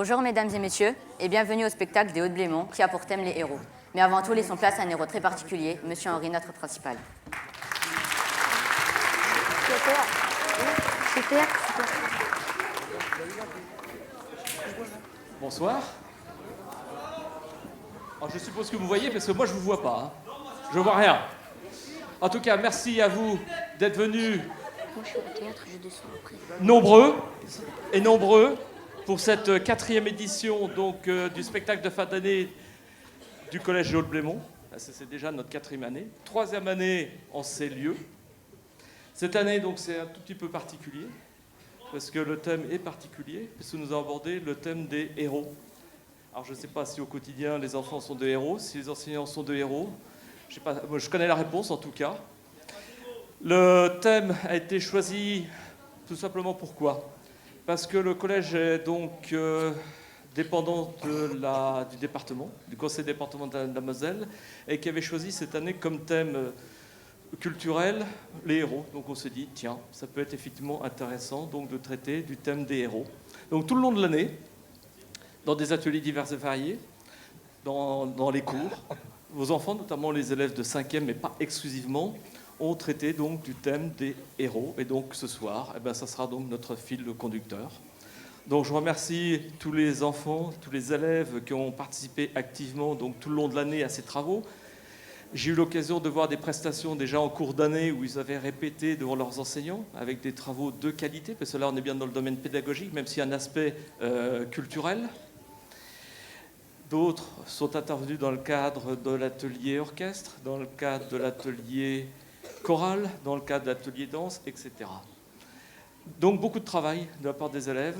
Bonjour mesdames et messieurs, et bienvenue au spectacle des Hauts-de-Blémont qui a pour thème les héros. Mais avant tout, laissons place à un héros très particulier, Monsieur Henri, notre principal. Super. Bonsoir. Alors, je suppose que vous voyez, parce que moi je ne vous vois pas. Je ne vois rien. En tout cas, merci à vous d'être venus Moi, je suis au théâtre, je descends après. nombreux pour cette 4e édition donc, du spectacle de fin d'année du Collège Hauts-de-Blémont. C'est déjà notre 4e année. 3e année en ces lieux. Cette année, donc, c'est un tout petit peu particulier, parce que le thème est particulier, puisque nous avons abordé le thème des héros. Alors, je ne sais pas si au quotidien, les enfants sont des héros, si les enseignants sont des héros. Je sais pas, moi, je connais la réponse, en tout cas. Le thème a été choisi tout simplement pourquoi ? Parce que le collège est donc dépendant du département, du conseil départemental de la Moselle, et qui avait choisi cette année comme thème culturel les héros. Donc on s'est dit, tiens, ça peut être effectivement intéressant donc, de traiter du thème des héros. Donc tout le long de l'année, dans des ateliers divers et variés, dans les cours, vos enfants, notamment les élèves de 5e, mais pas exclusivement, ont traité donc du thème des héros. Et donc ce soir, ça sera donc notre fil conducteur. Donc je remercie tous les enfants, tous les élèves qui ont participé activement donc, tout le long de l'année à ces travaux. J'ai eu l'occasion de voir des prestations déjà en cours d'année où ils avaient répété devant leurs enseignants avec des travaux de qualité, parce que là on est bien dans le domaine pédagogique, même s'il y a un aspect culturel. D'autres sont intervenus dans le cadre de l'atelier orchestre, dans le cadre de l'atelier chorale, dans le cadre de l'atelier danse, etc. Donc beaucoup de travail de la part des élèves,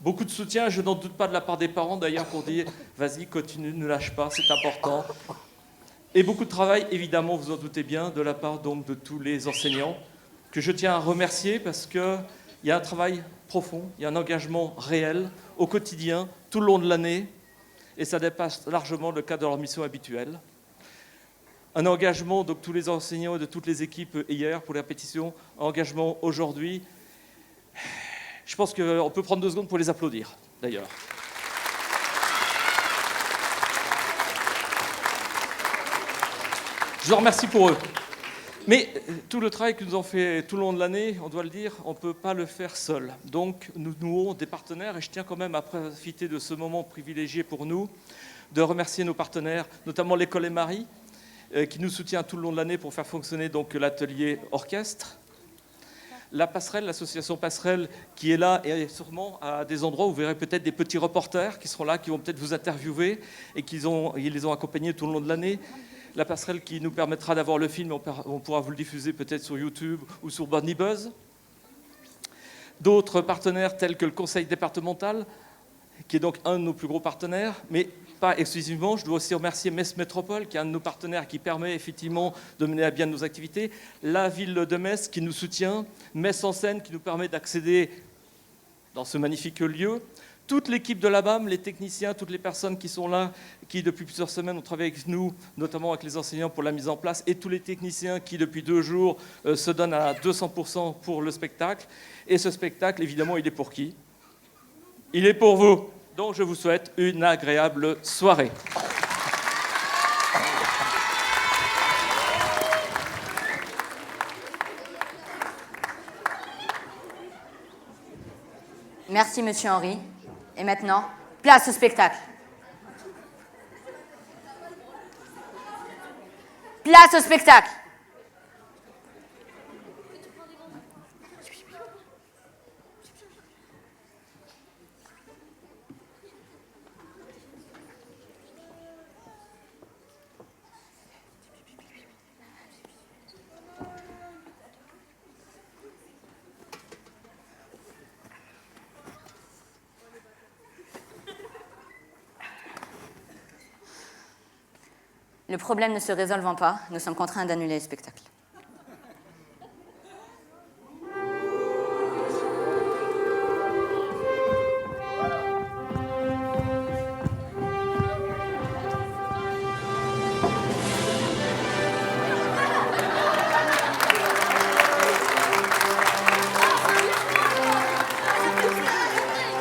beaucoup de soutien, je n'en doute pas de la part des parents d'ailleurs pour dire « vas-y, continue, ne lâche pas, c'est important ». Et beaucoup de travail, évidemment, vous en doutez bien, de la part donc, de tous les enseignants, que je tiens à remercier parce qu'il y a un travail profond, il y a un engagement réel au quotidien, tout le long de l'année, et ça dépasse largement le cadre de leur mission habituelle. Un engagement de tous les enseignants et de toutes les équipes hier pour la répétition, un engagement aujourd'hui. Je pense qu'on peut prendre 2 secondes pour les applaudir, d'ailleurs. Je vous remercie pour eux. Mais tout le travail que nous avons fait tout le long de l'année, on doit le dire, on ne peut pas le faire seul. Donc nous nouons des partenaires et je tiens quand même à profiter de ce moment privilégié pour nous de remercier nos partenaires, notamment l'École Marie, qui nous soutient tout le long de l'année pour faire fonctionner donc, l'atelier orchestre. La Passerelle, l'association Passerelle, qui est là et sûrement à des endroits où vous verrez peut-être des petits reporters qui seront là, qui vont peut-être vous interviewer et ils les ont accompagnés tout le long de l'année. La Passerelle qui nous permettra d'avoir le film, on pourra vous le diffuser peut-être sur YouTube ou sur Bonnie Buzz. D'autres partenaires tels que le conseil départemental, qui est donc un de nos plus gros partenaires, mais pas exclusivement. Je dois aussi remercier Metz Métropole, qui est un de nos partenaires qui permet effectivement de mener à bien nos activités. La ville de Metz qui nous soutient, Metz en scène qui nous permet d'accéder dans ce magnifique lieu. Toute l'équipe de la BAM, les techniciens, toutes les personnes qui sont là, qui depuis plusieurs semaines ont travaillé avec nous, notamment avec les enseignants pour la mise en place, et tous les techniciens qui depuis 2 jours se donnent à 200% pour le spectacle. Et ce spectacle, évidemment, il est pour qui ? Il est pour vous. Donc je vous souhaite une agréable soirée. Merci Monsieur Henri. Et maintenant, place au spectacle. Place au spectacle. Le problème ne se résolvant pas, nous sommes contraints d'annuler le spectacle.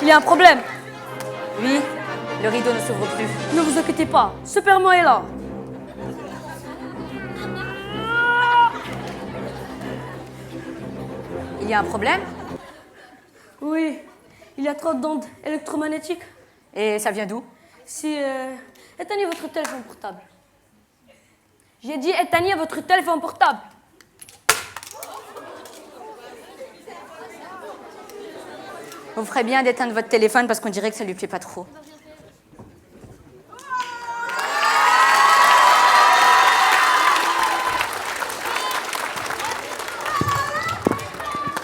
Il y a un problème. Oui, Le rideau ne s'ouvre plus. Ne vous inquiétez pas, Superman est là. Il y a un problème? Oui, il y a trop d'ondes électromagnétiques. Et ça vient d'où? Si, éteignez votre téléphone portable. J'ai dit éteignez votre téléphone portable. Vous ferez bien d'éteindre votre téléphone parce qu'on dirait que ça lui plaît pas trop.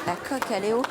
La coque, elle est où?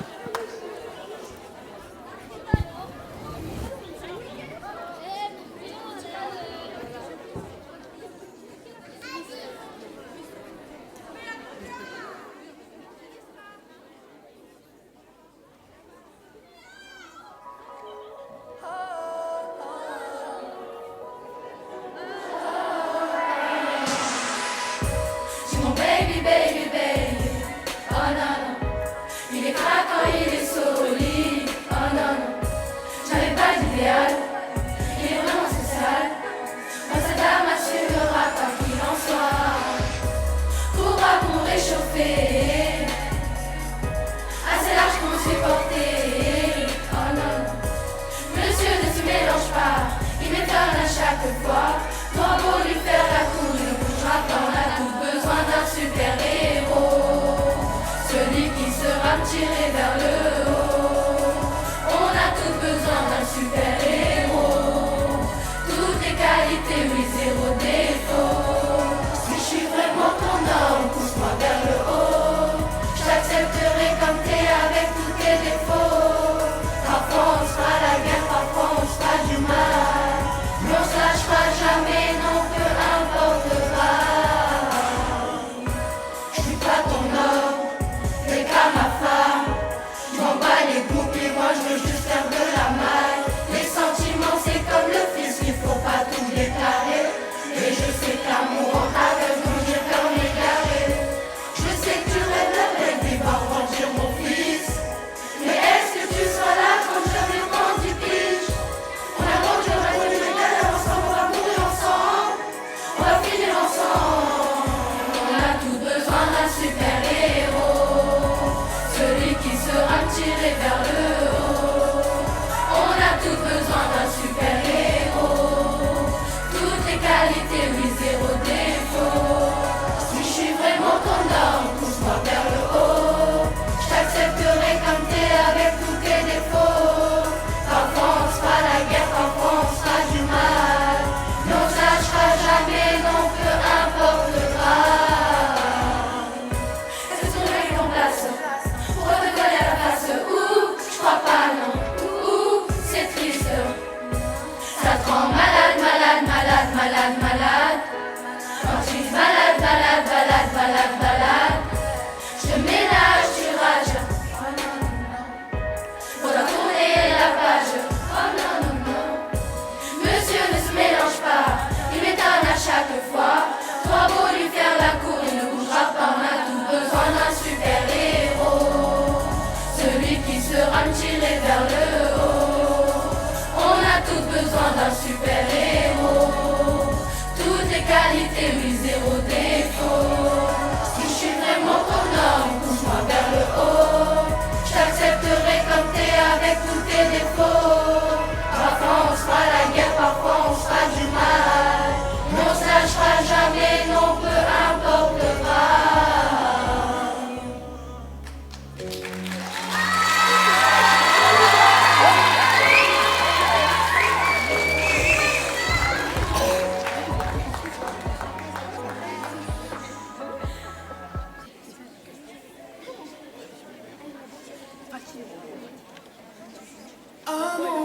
Come on,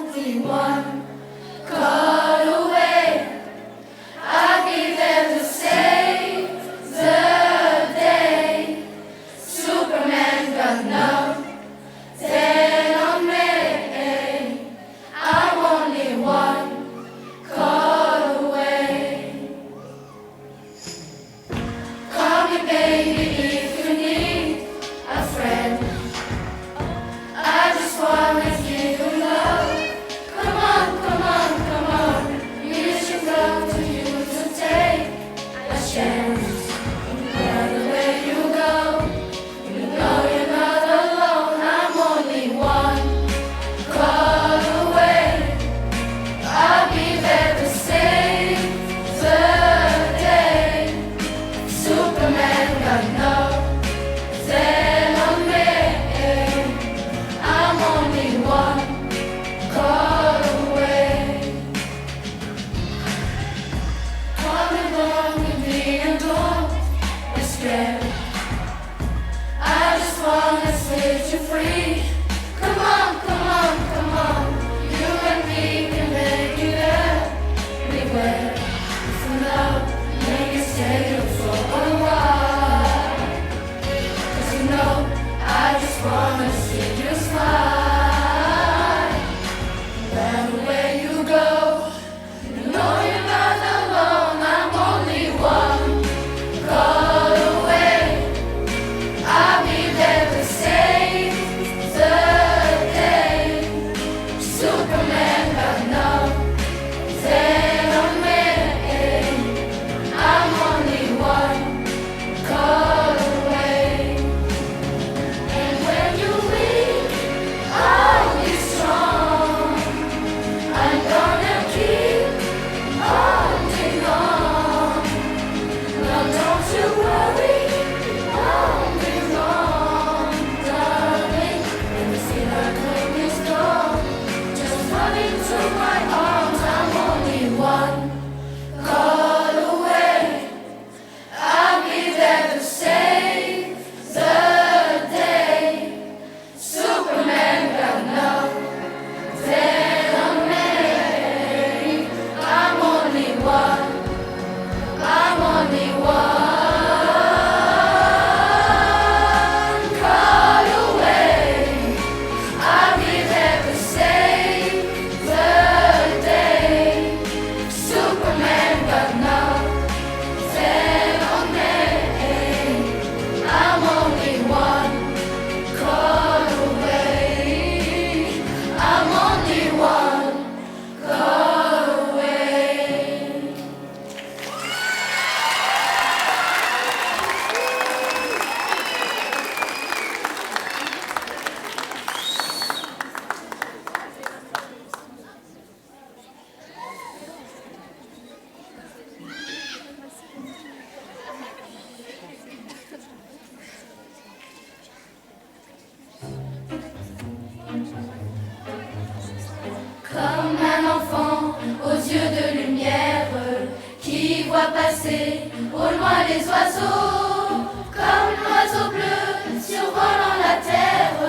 passer, au loin les oiseaux, comme l'oiseau bleu survolant la terre.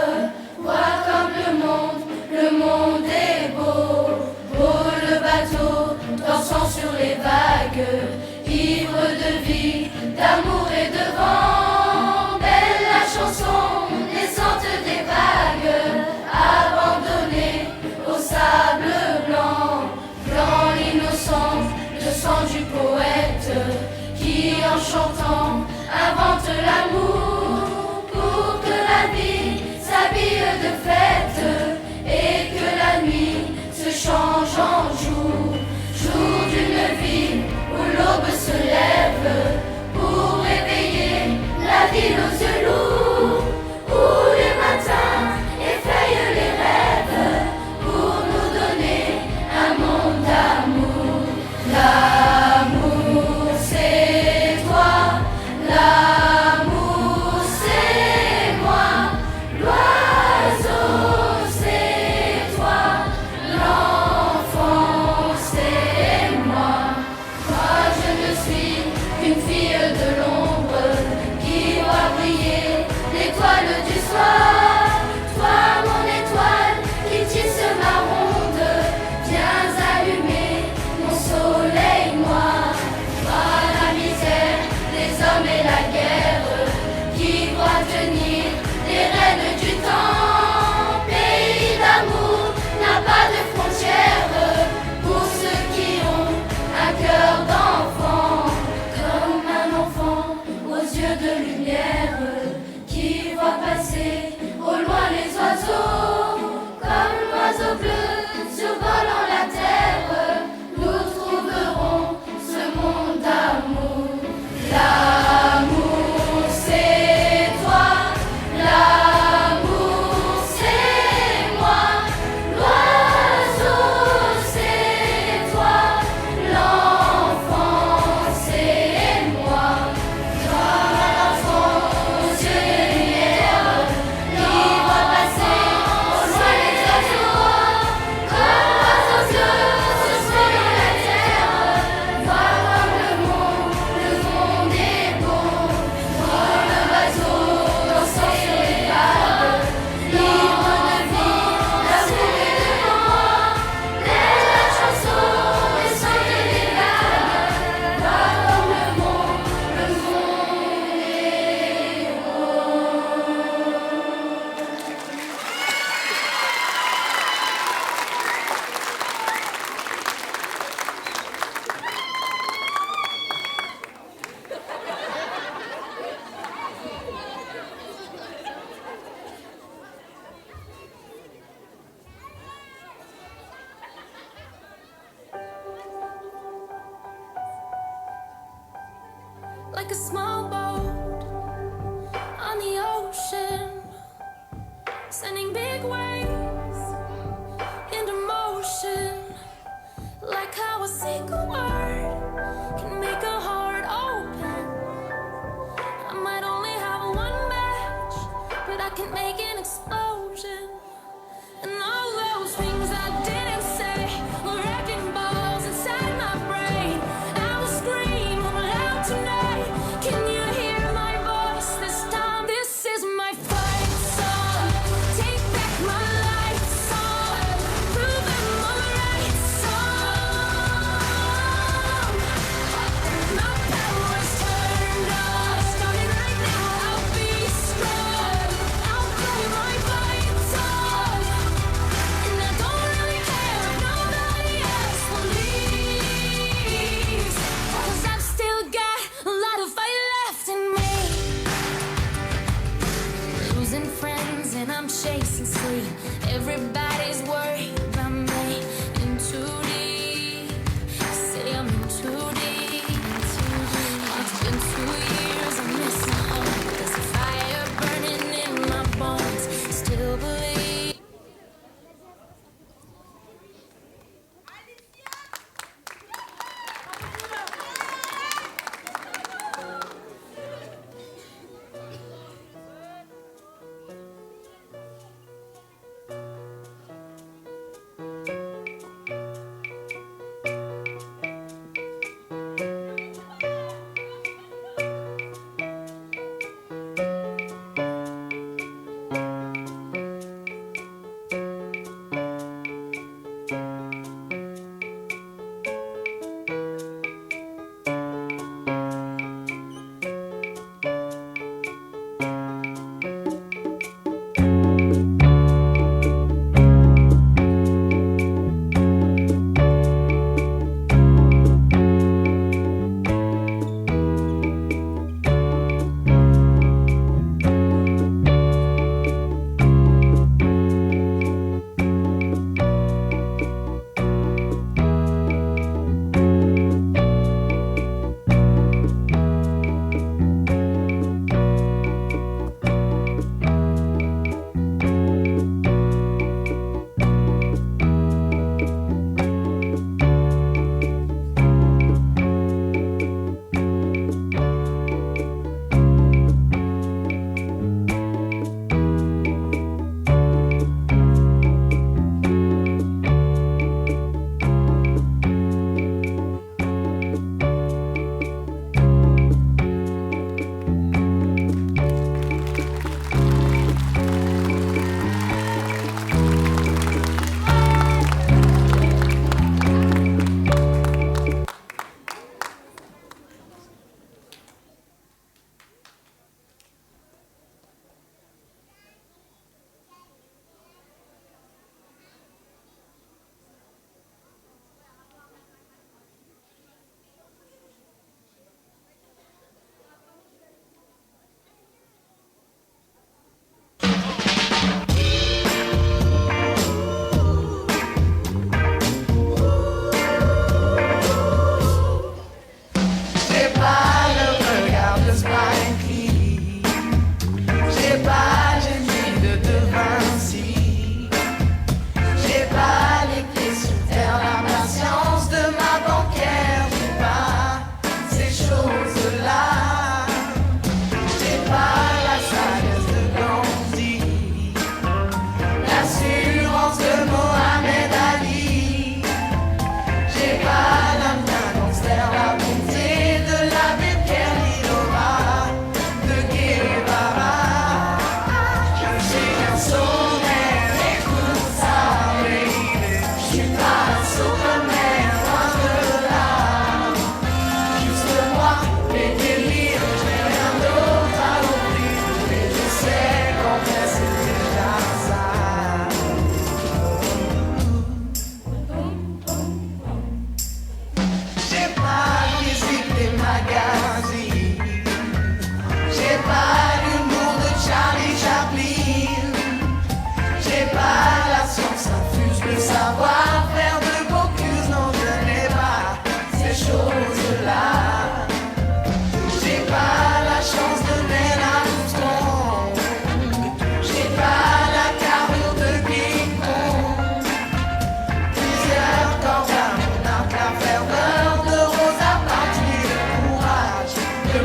Vois comme le monde est beau, beau le bateau, dansant sur les vagues, ivre de vie, d'amour et de vent. Belle la chanson naissante des vagues, abandonnée au sable blanc, blanc l'innocent, le sang du poète, qui en chantant invente l'amour, pour que la vie s'habille de fête, et que la nuit se change en jour, jour d'une vie où l'aube se lève, pour réveiller la ville aux yeux lourds, où les matins effeuillent les rêves, pour nous donner un monde d'amour. L'amour c'est toi, l'amour c'est moi, l'oiseau c'est toi, l'enfant c'est moi. Moi je ne suis qu'une fille de l'ombre qui voit briller l'étoile du soir. Toi mon étoile qui tisse ma ronde, viens allumer mon soleil noir. Toi la misère des hommes et la guerre, qui voit venir les reines du temps. Pays d'amour n'a pas de frontières, pour ceux qui ont un cœur d'enfant, comme un enfant aux yeux de lumière, qui voit passer au loin les oiseaux, comme l'oiseau bleu survolant la terre. Nous trouverons ce monde d'amour. L'amour c'est toi, l'amour c'est moi, l'oiseau c'est toi, l'enfant c'est moi. Toi l'enfant aux yeux de lumière, qui voit passer au loin les oiseaux, comme l'oiseau bleu survolant la terre. Vois comme le monde est beau, vois le bateau dansant sur les vagues, ivre de vie, d'amour et de vent. Belle la chanson naissante des vagues, vois comme le monde est like a small boat on the ocean, sending big waves into motion, like how a single word can make a heart open. I might only have one match, but I can make an explosion. And all those things I didn't say were wrecking balls inside my brain. I will scream loud tonight. Can you hear my voice this time? This is my fight song. Take back my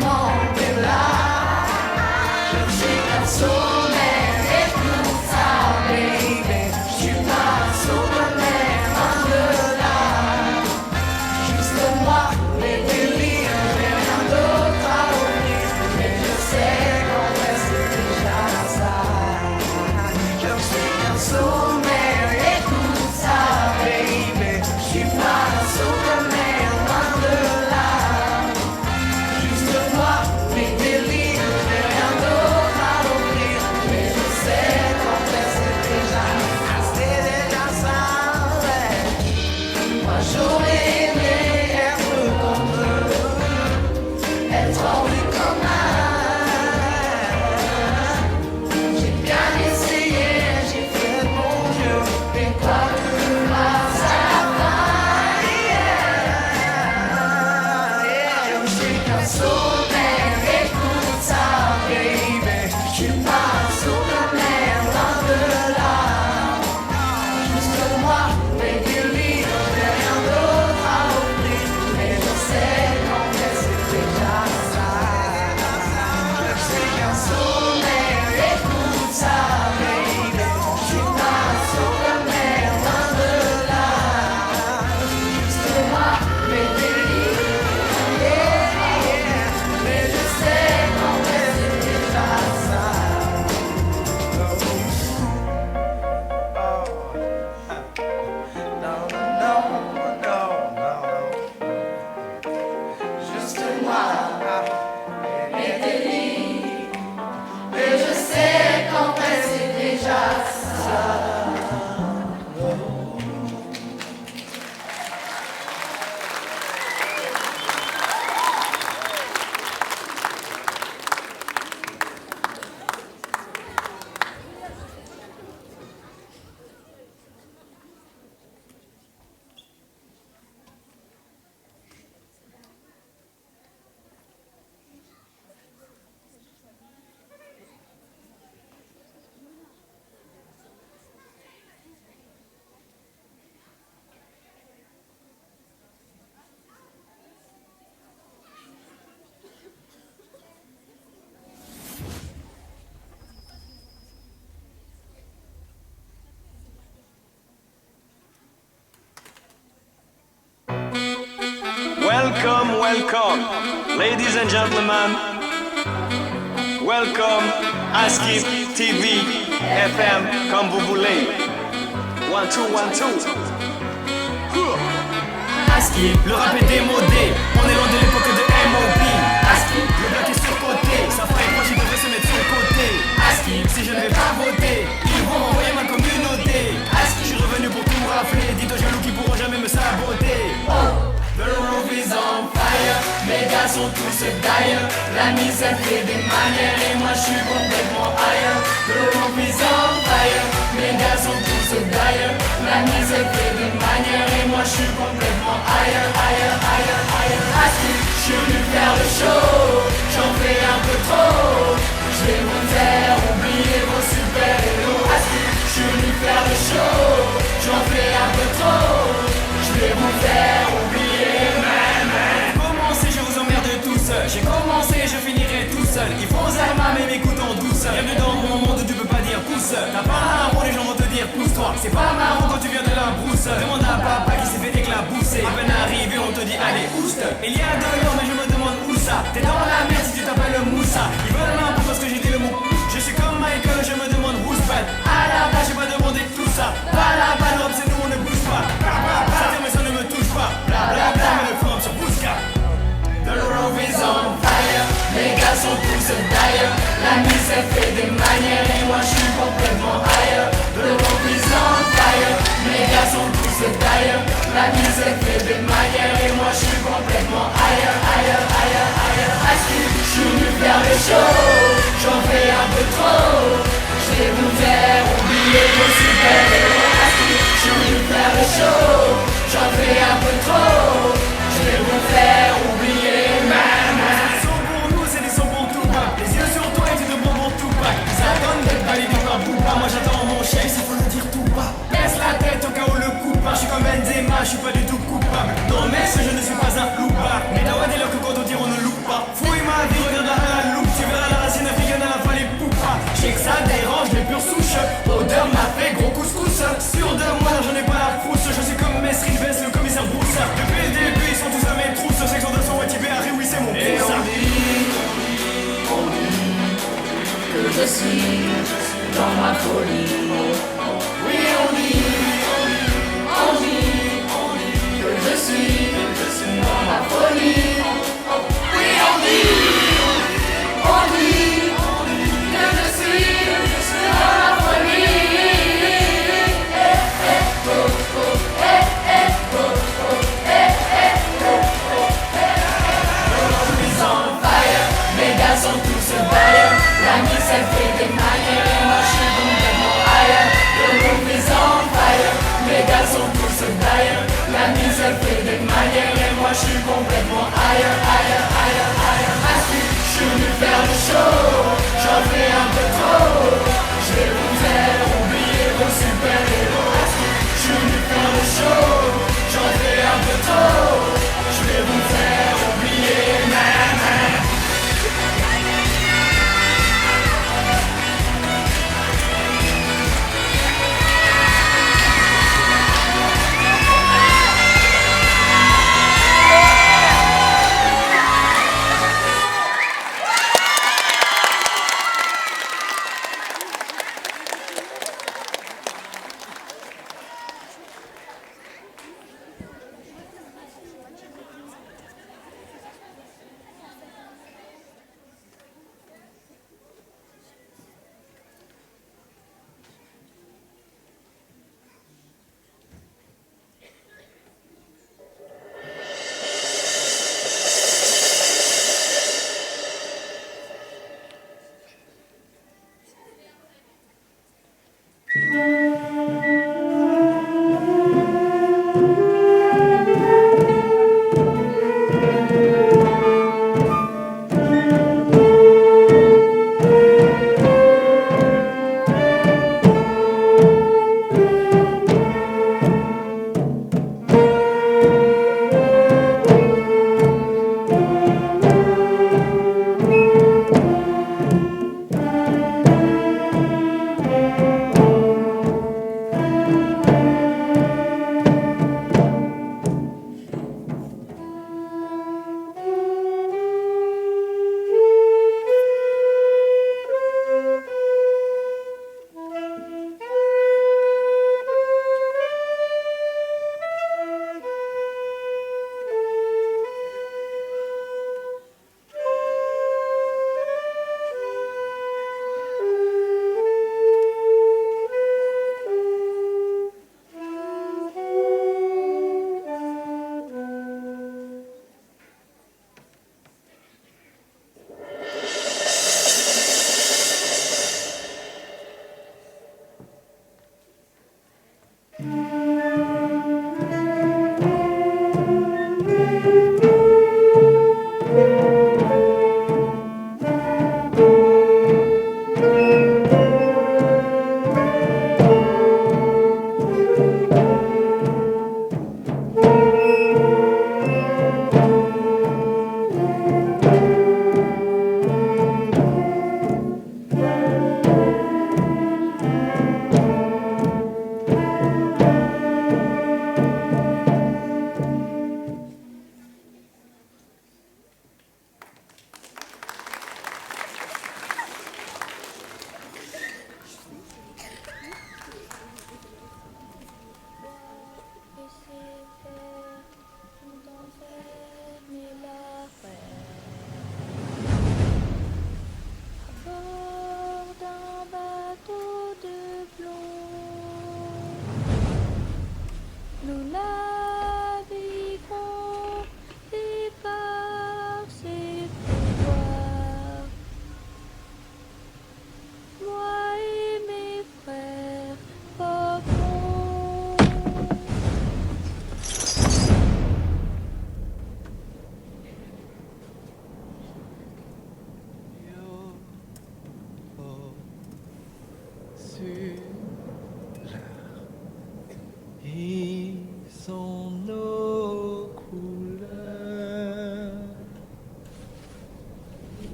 monde est là. Je suis un sommet, écoute ça, baby. Je suis pas un sommet, un de là. Juste moi, mes délires, mais rien d'autre à offrir. Mais je sais qu'en vrai c'est déjà ça. Je suis un sommet, écoute ça, baby. Je suis pas un sommet, loin de là. Juste moi, mes délires, mais rien d'autre à offrir. Mais je sais qu'en vrai c'est déjà ça, ouais. Moi j'aurais aimé être comme eux, être en vue comme un. J'ai bien essayé, j'ai fait de mon mieux, mais quoi que je fasse à la fin, yeah. Je suis qu'un sommet, écoute ça, baby. Je suis pas un sommet, loin de là. Juste moi, mes délires, mais rien d'autre à offrir. Mais je sais qu'en vrai c'est déjà ça. Je suis qu'un sommet, écoute ça, baby. Je suis pas un sommet, loin de là. Juste moi, mes délires, yeah. Mais je sais qu'en vrai c'est déjà ça. Juste moi, mes délires. Mais je sais qu'en vrai c'est déjà ça. Welcome, welcome, ladies and gentlemen. Welcome à Skip TV FM comme vous voulez. 1, 2, 1, 2. Aski, le rap est démodé, on est loin de l'époque de M.O.P. Aski, le bloc est surcoté, ça ferait quoi tu devrais se mettre sur le côté. Aski, si je ne vais pas voter, ils vont m'envoyer ma communauté. Aski, je suis revenu pour tout rafler, dis-toi jaloux qui pourront jamais me saboter. The roof is on fire, mes gars sont tous d'ailleurs. La misère fait des manières et moi je suis complètement ailleurs. The roof is on fire, mes gars sont tous d'ailleurs. La misère fait des manières et moi je suis complètement ailleurs, ailleurs, ailleurs, ailleurs. Aski, je suis venu faire le show, j'en fais un peu trop. Je vais vous faire oublier vos super-héros. Aski, je suis venu faire le show, j'en fais un peu trop. Je vais vous faire oublier, man. Commencez, je vous emmerde tous. J'ai commencé, je finirai tout seul. Ils font Zerma, mais m'écoutent en douce. Bienvenue dans mon monde, tu peux pas dire pouce. T'as pas un rond, les gens vont te dire pousse-toi. C'est pas marrant quand tu viens de la brousse. Demande à papa qui s'est fait éclabousser. À peine arrivé, on te dit allez, ouste. Il y a de l'or, mais je me demande où ça. T'es dans la merde si tu t'appelles Moussa. Ils veulent un peu parce que j'ai dit le mot. Je suis comme Michael, je me demande who's bad. À la base, j'ai pas demandé tout ça. Pas la balle, l'Europe, c'est nous, on ne bouge pas. Ça tire, mais ça ne me touche pas. Bla bla bla, mais le forum sur Bousca. The roof is on fire, mes gars sont tous d'ailleurs. La misère fait des manières et moi je suis complètement ailleurs. The roof is on fire, mes gars sont tous d'ailleurs. La misère fait des manières et moi je suis complètement ailleurs, ailleurs, ailleurs, ailleurs. Aski, je suis venu faire le show, j'en fais un peu trop. Je vais vous faire oublier vos super-héros. Aski, je suis venu faire le show, j'en fais un peu trop. Je vais vous faire oublier, man. C'est des sons pour nous, c'est des sons pour tout bas. Les yeux sur toi et tu te prends pour tout bas. Ça donne d'être validé par Booba. Moi j'attends mon chèque, il faut le dire tout bas. Baisse la tête au cas où le coup part. Je suis comme Benzema, je suis pas du tout coupable. Non mais je ne suis pas un loupard. Mais t'as dit que quand on dit on ne loupe pas. Fouille ma vie. je suis dans ma folie. Oui, on dit que je suis dans ma folie. Oui, on dit que je suis dans ma folie. Mes gars sont tous bailleurs. La mise elle fait des manières et moi je suis complètement ailleurs. Le move is on fire. Mes gars sont tous bailleurs. La mise elle fait des manières et moi je suis complètement ailleurs. Je suis venu faire le show. J'en fais un peu trop. Je vais vous faire oublier vos super-héros. Je suis venu faire le show. J'en fais un peu trop. Je vais vous faire oublier.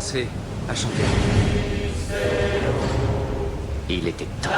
commencer à chanter. Il était temps.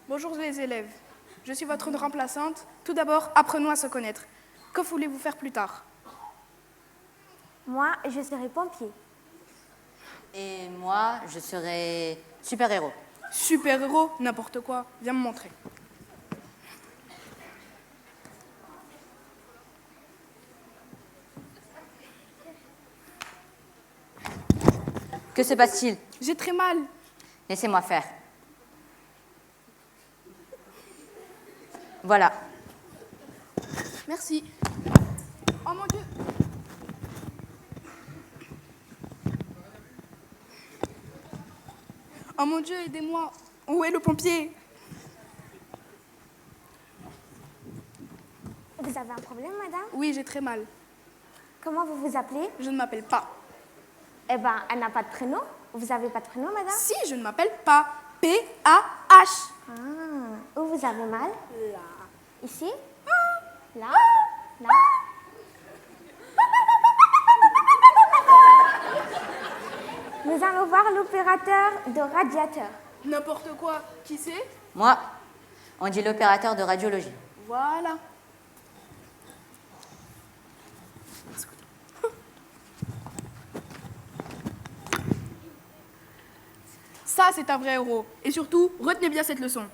Bonjour les élèves, je suis votre remplaçante. Tout d'abord, apprenons à se connaître. Que voulez-vous faire plus tard? Moi, je serai pompier. Et moi, je serai super-héros. Super-héros? N'importe quoi. Viens me montrer. Que se passe-t-il? J'ai très mal. Laissez-moi faire. Voilà. Merci. Oh mon Dieu. Oh mon Dieu, aidez-moi. Où est le pompier? Vous avez un problème, madame? Oui, j'ai très mal. Comment vous vous appelez? Je ne m'appelle pas. Eh ben, elle n'a pas de prénom. Vous avez pas de prénom, madame? Si, je ne m'appelle pas. P-A-H. Ah, où vous avez mal? Là. Ici? Là? Là? Nous allons voir l'opérateur de radiateur. N'importe quoi. Qui c'est? Moi, on dit l'opérateur de radiologie. Voilà. Ça, c'est un vrai héros. Et surtout, retenez bien cette leçon.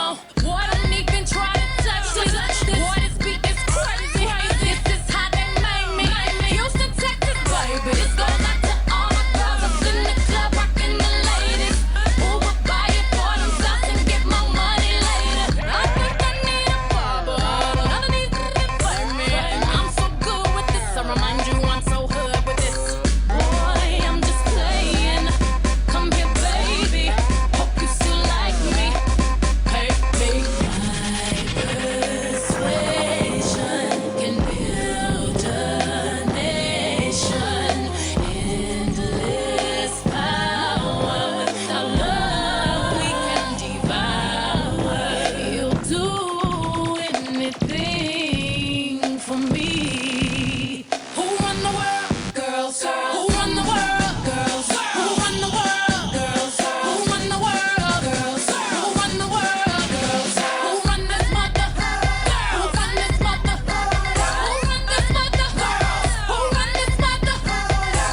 whoa. Boy, don't even try to touch this. Boy, this beat is crazy. This is how they made me. Houston, Texas, baby. This goes out to all my girls up in the club, rocking the ladies. Uber, buy it for themselves and get my money later. I think I need a bubble. None of these niggas play me. I'm so good with this. I remind you I'm so hood with this. Boy, I'm just playing. Come here, baby. Hope you still like me. Hey, me. Persuasion can build a nation. Endless power. Without love, we can devour. You'll do anything for me. Who run the world? Girls. Who run the world? Girls. Who run the world? Girls. Who run the world? Girls. Who run the world? Girls. Who run this mother? Who run this mother? Who run this mother? Who run this mother?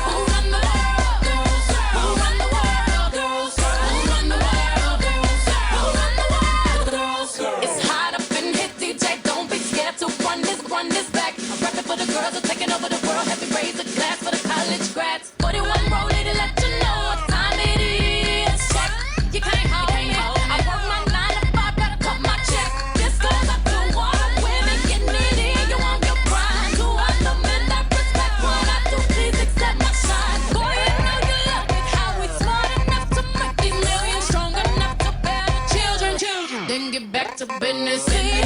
Who run the world? Girls. Who run the world? Girls. Who run the world? Girls. Who run the world? Girls. It's hot up in here, DJ. Don't be scared to run this back. I'm rapping for the girls who are taking over the world. Have me raise a glass for the college grads. 41 rollie to let you know what time it is. Check, you can't hold me. I work my 9 to 5, gotta cut my check. This goes up to all the women getting it in. You want your grind. To all the men that respect what I do, please accept my shine. Go ahead, know you love it. How we smart enough to make these millions, strong enough to bear the children. Then get back to business. You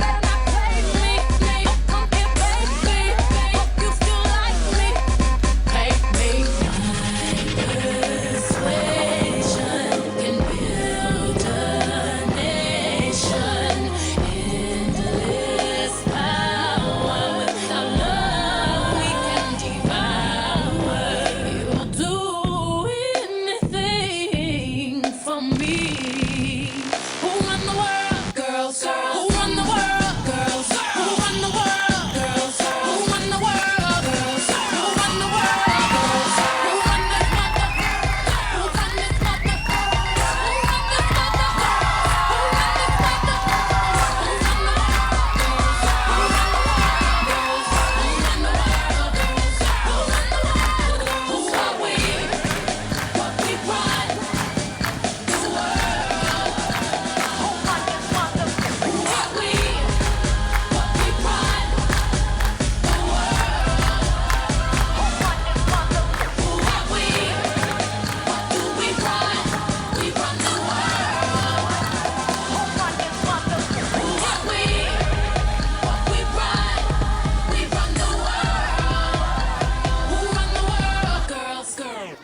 better not play me. Oh, come here, baby. Hope you still like me. Pay me. Persuasion can build a nation. Endless power. Without love, we can devour. You'll do anything for me. Who run the world? Girls. Who run the world? Girls. Who run the world? Girls. Who run the world? Girls. Who run the world? Girls. Who run this mother? Who run this mother? Who run this mother? Who run this mother? Who run the world? Girls. Who run the world? Girls. Who run the world? Girls. Who run the world? Who are we? What we run? The world. Who run this mother? Who are we? What we run? The world. Who run this mother? Who are we? What do we run? We run the world. Who run this mother? Who are we? What we run? We run the world. Who run the world? Girls, girls.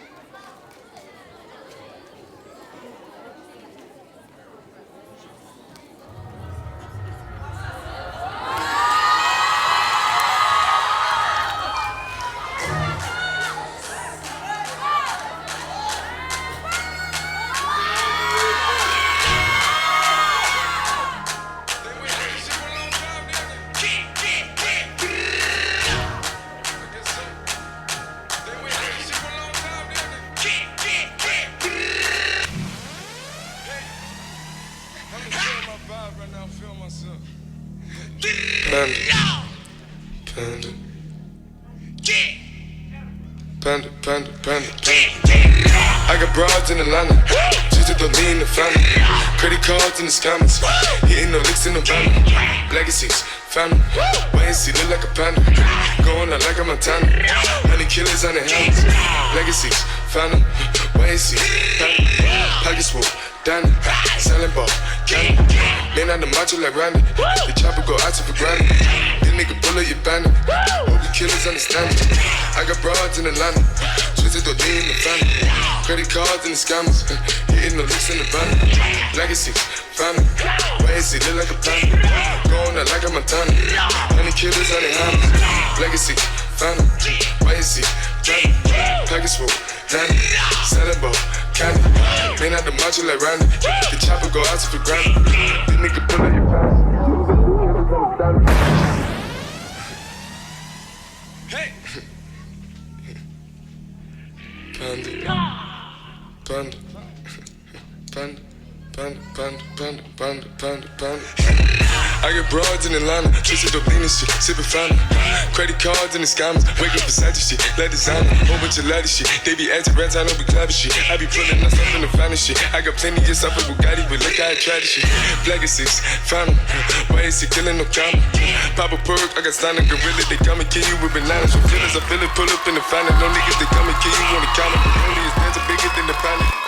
Panda, panda, panda, panda. I got broads in Atlanta, just to lean the family. Credit cards in the scammers, hitting no licks in the van. Legacies, family, wait and see, look like a panda. Going out like a Montana, 100 killers on their hands. Legacies, family, wait and see, family. Pockets full, Danny, selling ball, candy. Man out the macho like Randy, the chopper go out to for granted. This nigga bullet, you bandit. Hope the killers understand it. I got broads in Atlanta, twisted to lean in the family. Credit cards and the scammers, hitting the licks in the van. Legacies, family, wait and see, look like a panda. Going out like a Montana, 100 killers on their hands. Legacies, family, wait and see, family. Pockets full, Danny, selling ball, candy. Man out the macho like Randy, the chopper go out to for granted. This nigga bullet, you bandit. Hey! Panda, panda, panda, panda, panda, panda, panda, panda, panda. I get broads in Atlanta, twisted dope lean and shit, sippin' fountain. Credit cards and the scammers, wake up beside shit, let designer, whole bunch of ladder shit. They be acting rats, I know we clever shit. I be pulling us up in the finest shit. I got plenty of stuff with Bugatti, but look how I tried this shit. Black is 6, fountain. Why is he killing no comma? Pop a perk, I got signed a gorilla, they come and kill you with bananas. So feelings, I feel it, pull up in the fountain. No niggas, they come and kill you on the counter. Only his bands are bigger than the fountain.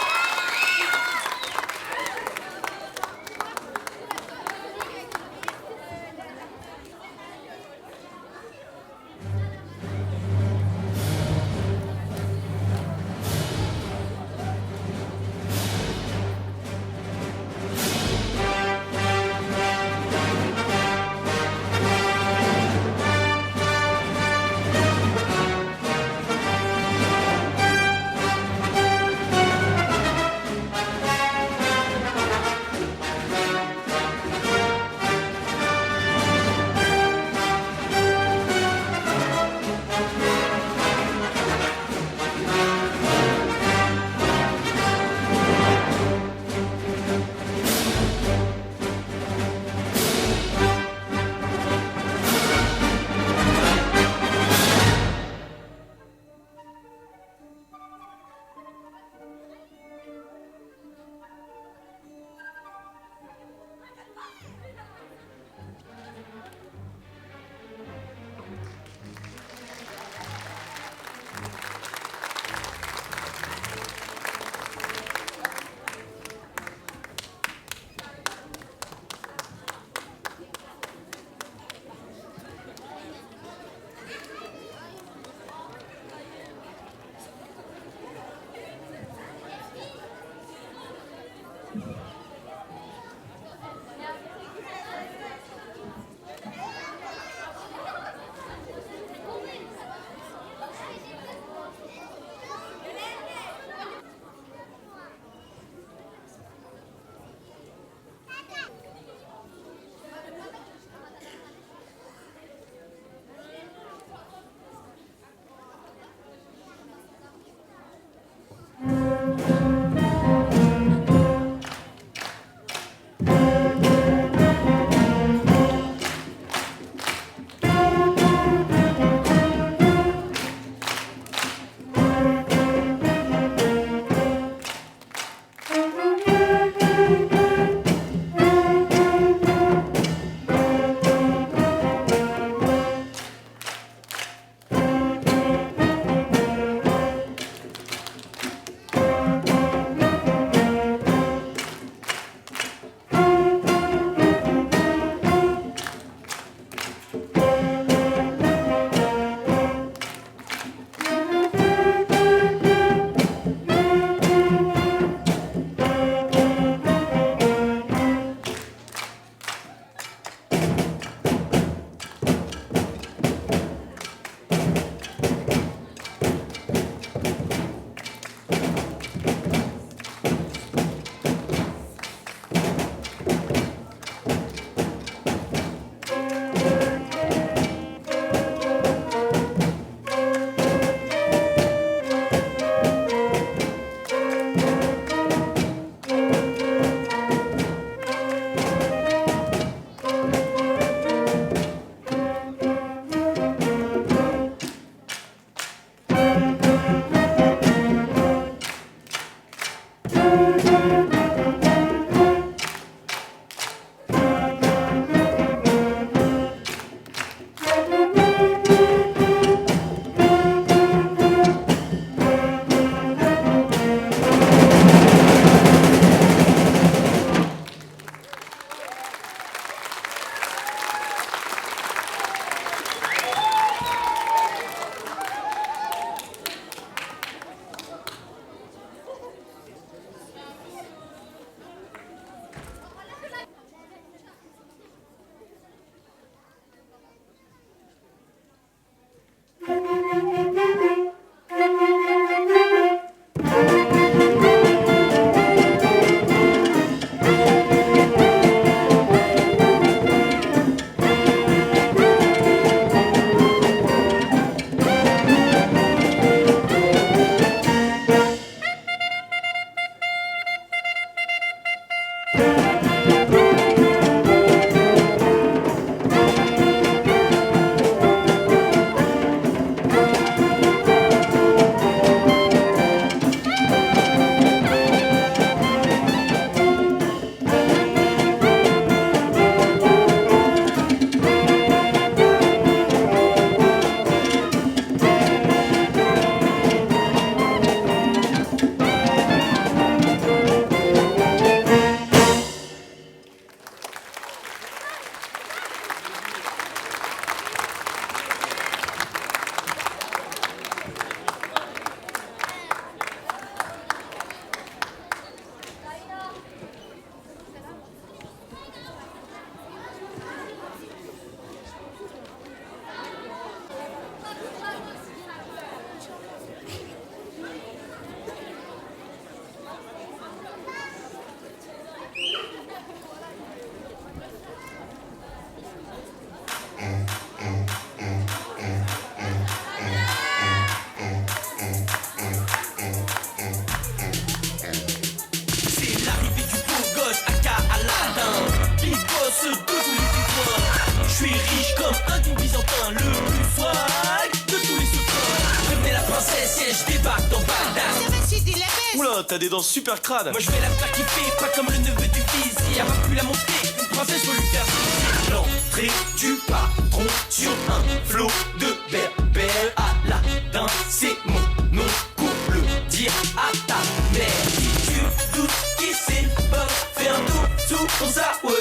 t'as des dents super crades. Moi je vais la faire kiffer, pas comme le neveu du vizir. Va plus la monter, une princesse faut lui faire plaisir. L'entrée du patron sur un flot de berbère. Aladdin, c'est mon nom pour le dire à ta mère. Si tu doutes qui c'est le boss, fais un tour comme ça, ouais.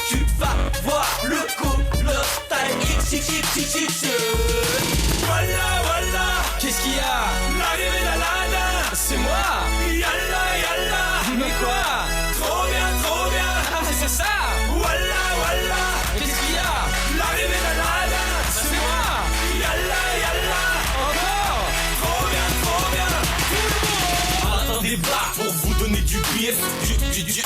Tu vas voir le colosse, taille XXXXX. Voilà, voilà, qu'est-ce qu'il y a? L'arrivée d'Aladdin, c'est moi. Yalla, yalla, mais quoi? Trop bien, ah, c'est ça. Voilà, voilà, qu'est-ce qu'il y a? L'arrivée d'Aladdin, c'est moi. Yalla, yalla, encore. Trop bien, tout le monde. Attendez bas pour vous donner du bif, du bif.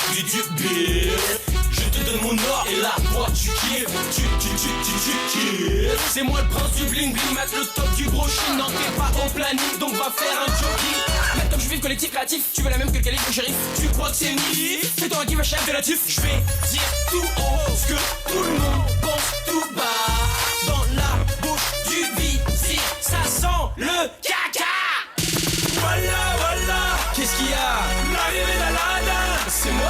Je te donne mon or et là toi tu kiffes, tu kiffes. C'est moi le prince du bling bling, mat le top du gros chine. Non t'es pas au planning, donc va faire un jogging. Mec comme je vis le collectif créatif, tu veux la même que le calife mon shérif. Tu crois que c'est nif? C'est toi qui vas chef de la tif. Je vais dire tout haut ce que tout le monde pense tout bas. Dans la bouche du vizir, ça sent le caca. Voilà, voilà, qu'est-ce qu'il y a? L'arrivée d'Aladdin, c'est moi.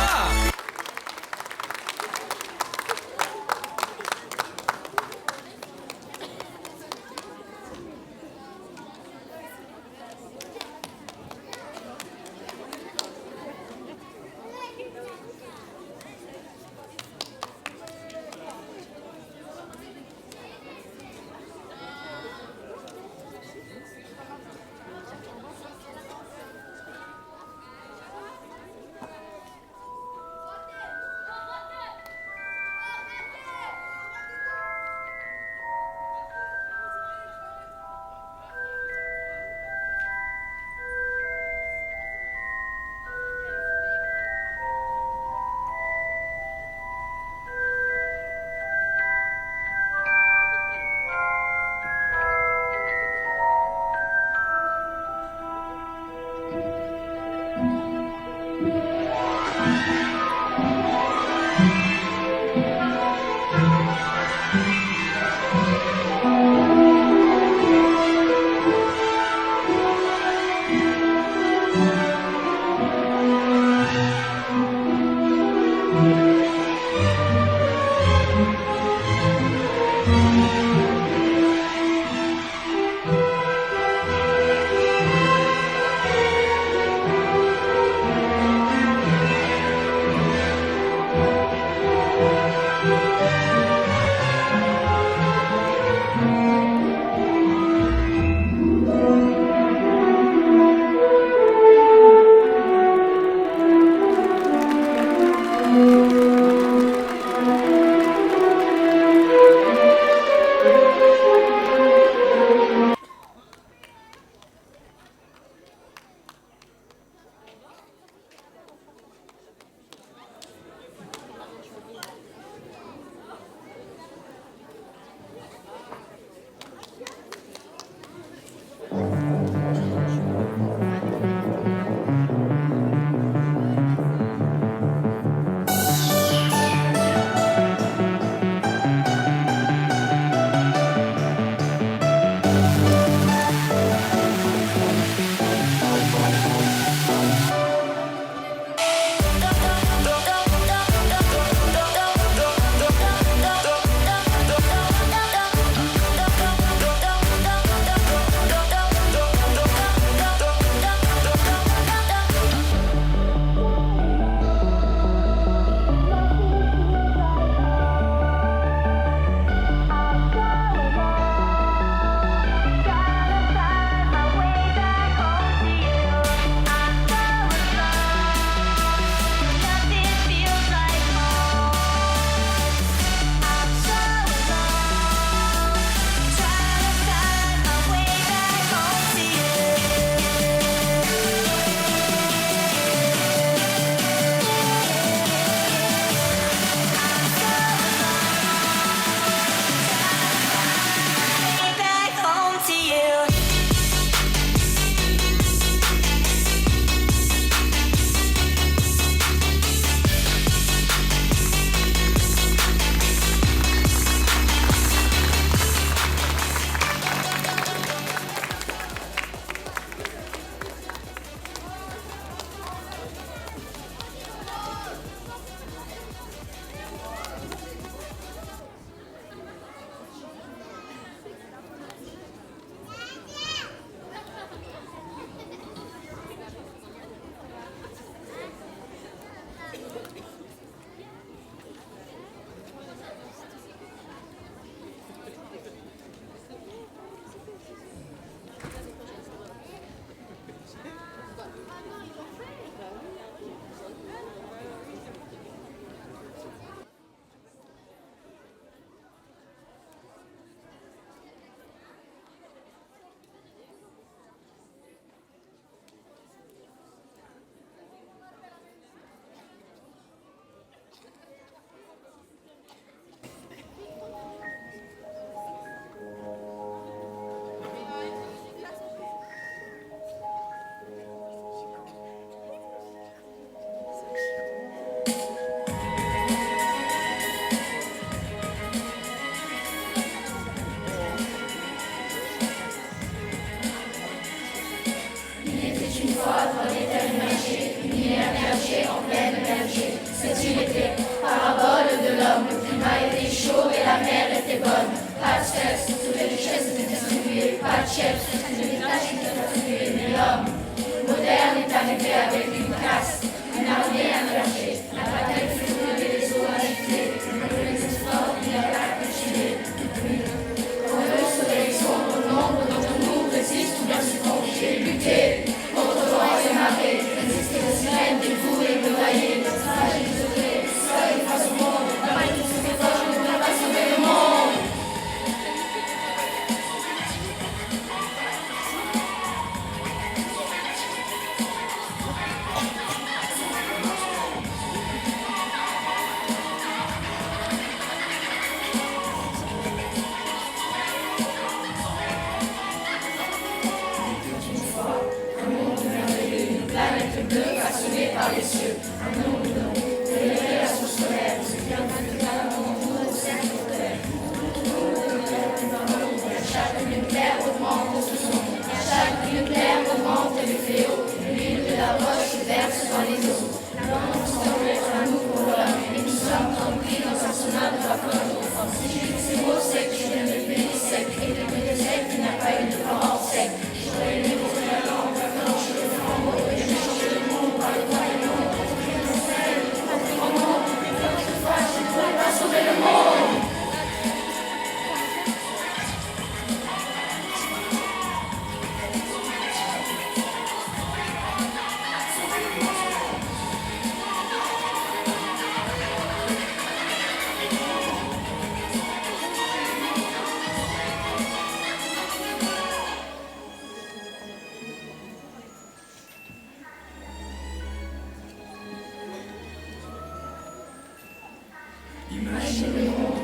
Imagine le monde,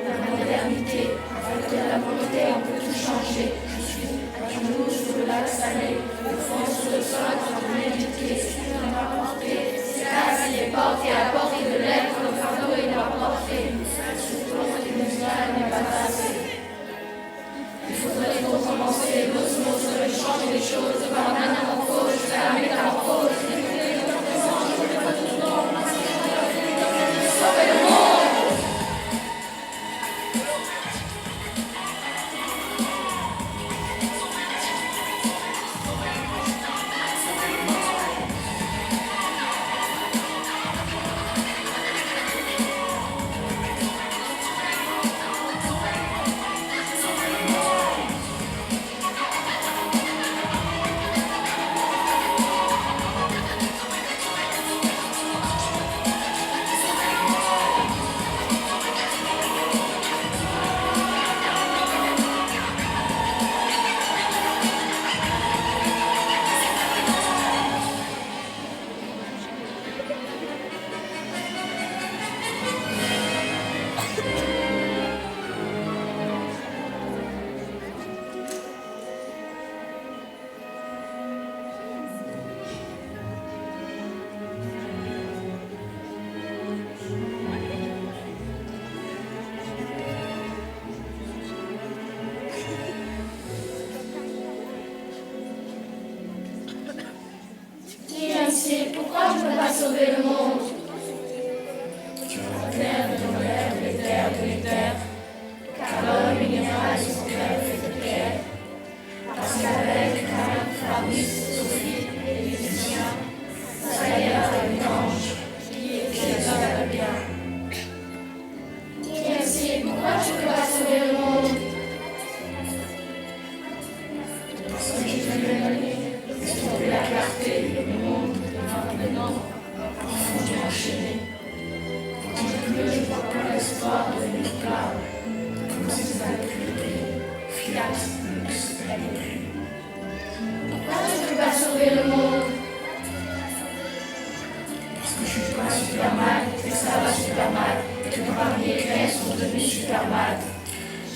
la modernité, avec de la volonté, on peut tout changer. Je suis à genoux sous le lac salé, le front sur le sol, en train de méditer. Ce qui n'a pas porté, c'est casse, il est porté à la portée de l'air, le fardeau est à portée. Ce tour qui nous a n'est pas assez. Il faudrait recommencer, l'osmose serait changer les choses, par la métamorphose jusqu'à la métamorphose. Sauver le monde! Pourquoi je ne peux pas sauver le monde? L'air de l'air, les terres de l'éther, carbone, minéral, ils sont faits de pierre. Parce qu'avec Fabrice, Sophie et les musiciens, ça y est, un ange qui est bien. Merci, pourquoi je ne peux pas sauver le monde? Parce que je vais donner, trouver la clarté, le monde. Maintenant, profondément enchaîné. Quand je pleure, je vois pas l'espoir de l'éclat. Comme si ça allait pleurer. Fiat, luxe, élevé. Pourquoi je ne peux pas sauver le monde? Parce que je suis pas super mal, et que ça va super mal, et que parmi les graines sont devenus super mal.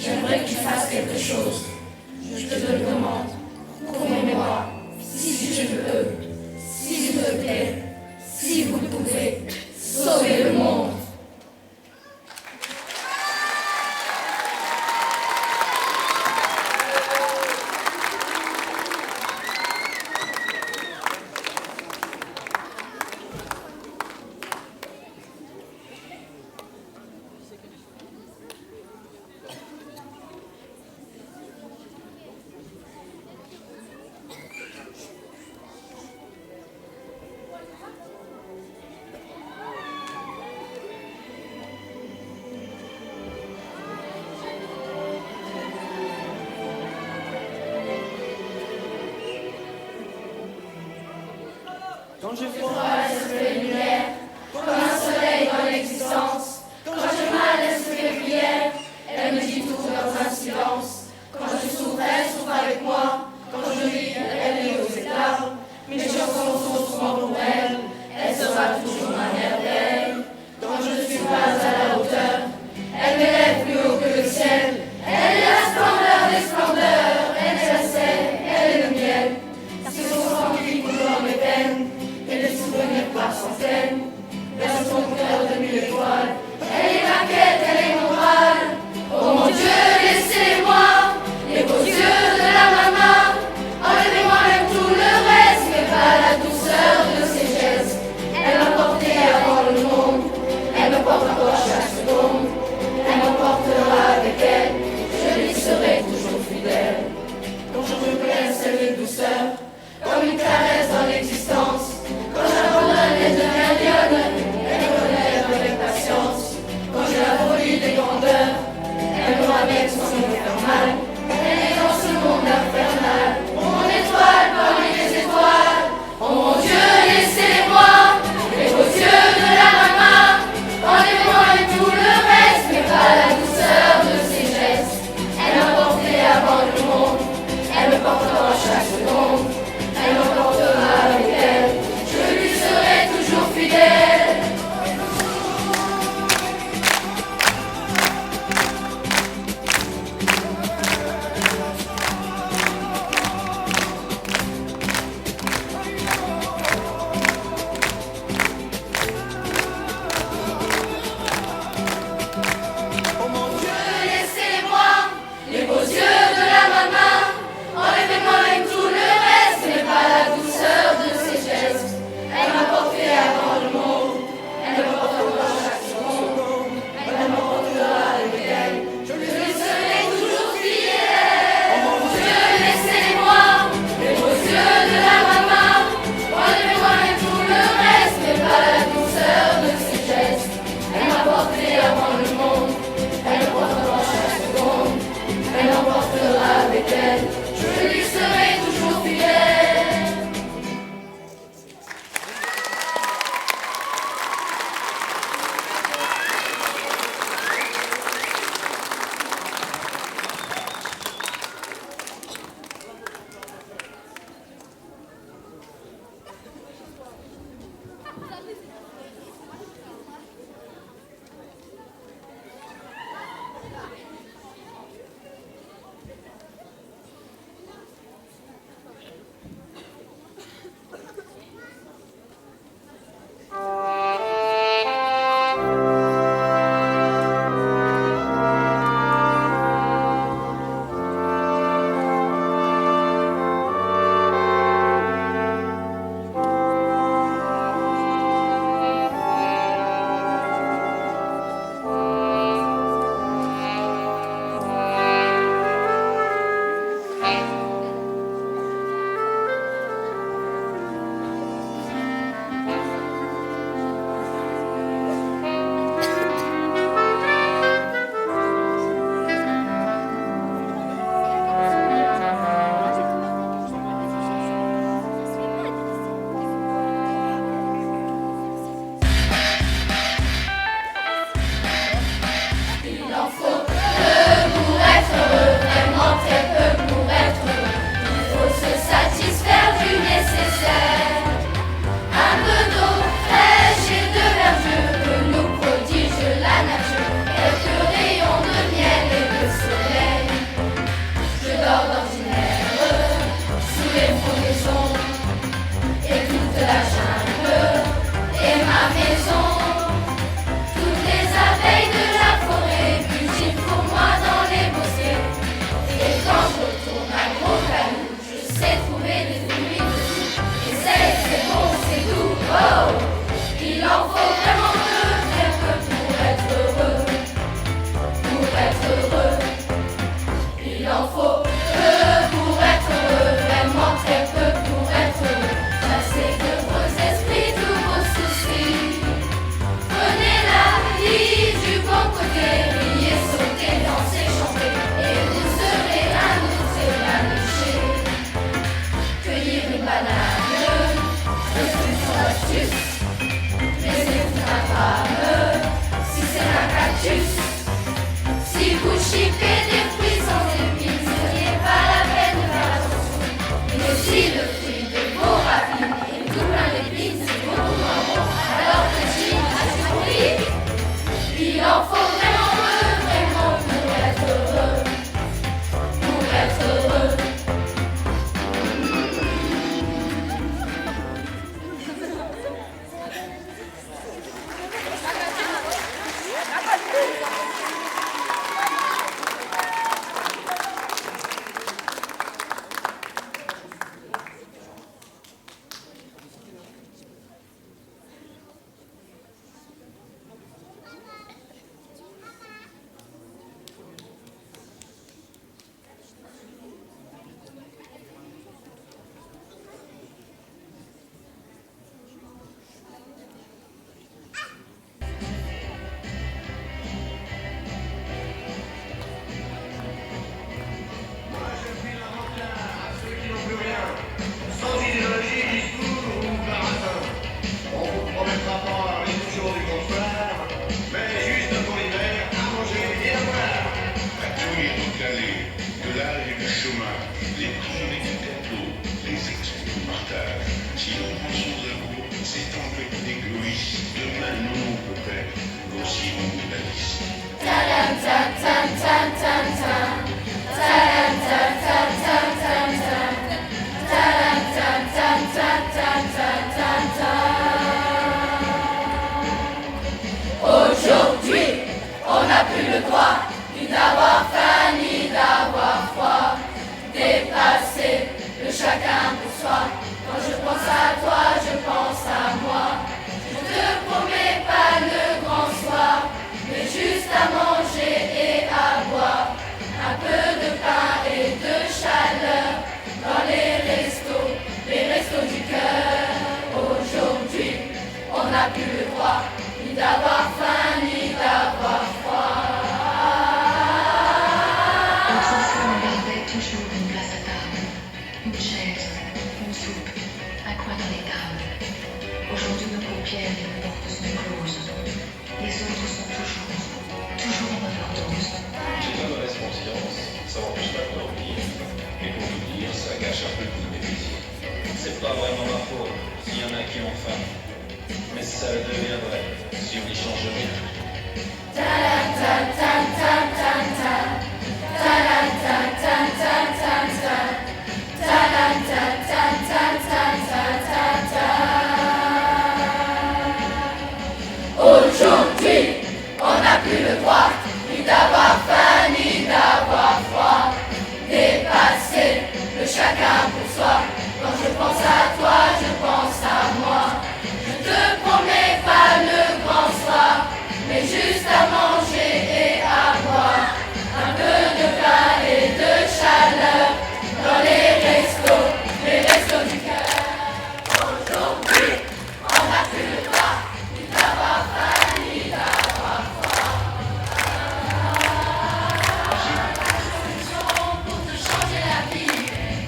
J'aimerais que tu fasses quelque chose. Je te le demande. Promets-moi, si je peux. S'il te plaît, si vous pouvez, sauvez le monde. Quand je froid, elle se fait lumière, comme un soleil dans l'existence. Quand j'ai mal, elle se fait prière, elle me dit tout dans un silence. Quand je souffre, elle souffre avec moi. Quand je ris, elle rit aux éclats. Mes chansons sont souvent pour elle, elle sera toujours ma merveille. Quand je ne suis pas à la hauteur, elle m'élève plus haut que le ciel. Elle est la splendeur des splendeurs, elle est la sel, elle est le miel. C'est son sang qui coule dans mes peines. Et les souvenirs par centaines, vers son cœur de mille étoiles. Elle est ma quête, elle est mon râle. Oh mon Dieu, laissez-moi les beaux yeux de la maman. Enlevez-moi même tout le reste, mais pas la douceur de ses gestes. Elle m'a porté avant le monde, elle me porte encore chaque seconde. Elle m'emportera avec elle, je lui serai toujours fidèle. Quand je me blesse, elle est douceur, comme une caresse dans l'existence. Quand j'abandonne, elle devient lionne, elle me relève avec patience. Quand j'ai la folie des grandeurs, elle me ramène son infernal. Elle est dans ce monde infernal, mon étoile parmi les étoiles. Oh mon Dieu, laissez-moi les beaux yeux de la maman. Enlevez-moi et tout le reste, mais pas la douceur de ses gestes. Elle m'a porté avant le monde, elle me portera chaque seconde. Elle m'emportera avec elle, je lui serai toujours fidèle. goûts chic et des fruits sans épines, ce n'est pas la peine de faire attention. Mais si le fruit de vos ravines est tout plein d'épines, c'est beaucoup moins bon. Alors que si il en faut vraiment pour être heureux, pour être heureux. Aujourd'hui, on n'a plus le droit ni d'avoir faim ni d'avoir froid. Dépasser le chacun pour soi. Quand je pense à toi, je pense à moi. Je te promets pas le grand soir, mais juste à manger et à boire. Un peu de pain et de chaleur dans les restos du cœur. Aujourd'hui, on n'a plus le droit ni d'avoir faim ni d'avoir froid. Autrefois, on gardait toujours une place à table, une chaise, une soupe, un coin dans les tables. Aujourd'hui, nos paupières et nos portes sont closes. Les autres sont toujours en overdose. J'ai pas mauvaise conscience, ça m'empêche pas de dormir. Mais pour vous dire, ça gâche un peu le goût de mes plaisirs. C'est pas vraiment ma faute s'il y en a qui ont faim. Mais ça le deviendrait si on n'y change rien. Aujourd'hui, on n'a plus le droit ni d'avoir faim ni d'avoir froid. Dépasser le chacun pour soi. Quand je pense à toi, je pense à moi. Je te promets pas le grand soir, mais juste à manger et à boire. Un peu de pain et de chaleur dans les restos du cœur. Aujourd'hui, on n'a plus le droit ni d'avoir faim ni d'avoir froid. J'ai pas de solution pour te changer la vie.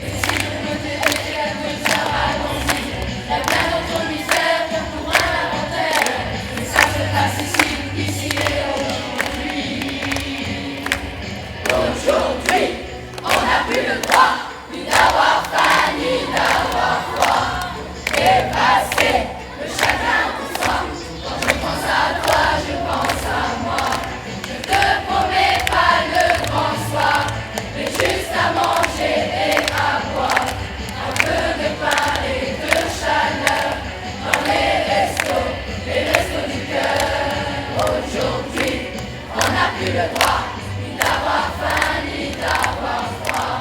Et si je peux t'aider à me dire allons-y. Y a plein d'autres misères pour un inventaire. Et ça se passe ici et aujourd'hui. Aujourd'hui, on n'a plus le droit ni d'avoir faim ni d'avoir froid. Dépasser le chacun pour soi. Quand je pense à toi, je pense à moi. Je te promets pas le grand soir, mais juste à manger et à boire. Un peu de pain et de chaleur dans les restos du cœur. Aujourd'hui, on n'a plus le droit ni d'avoir faim ni d'avoir froid.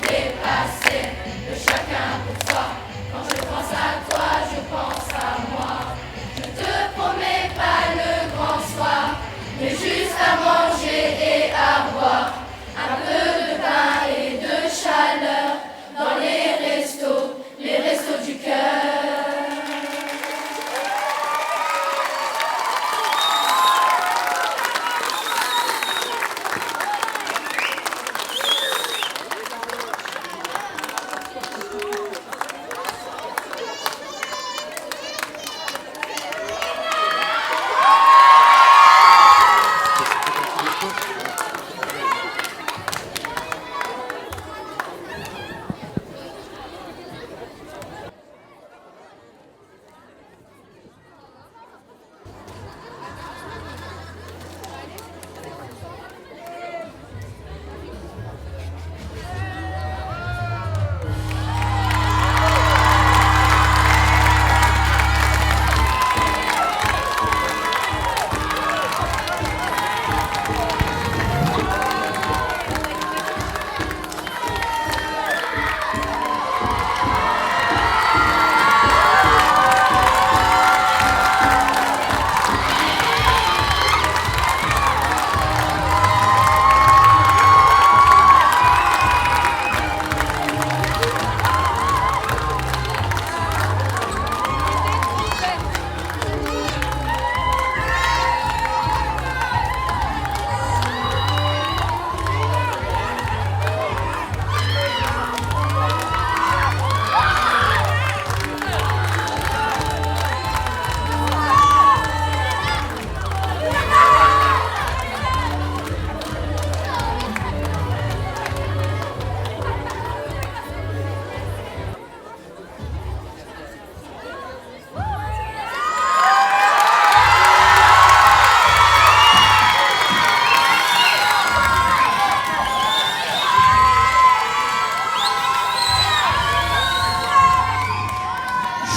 Dépasser le chacun pour soi. Quand je pense à toi, je pense à moi. Je te promets pas le grand soir, mais juste à manger et à boire. Un peu de pain et de chaleur dans les restos du cœur.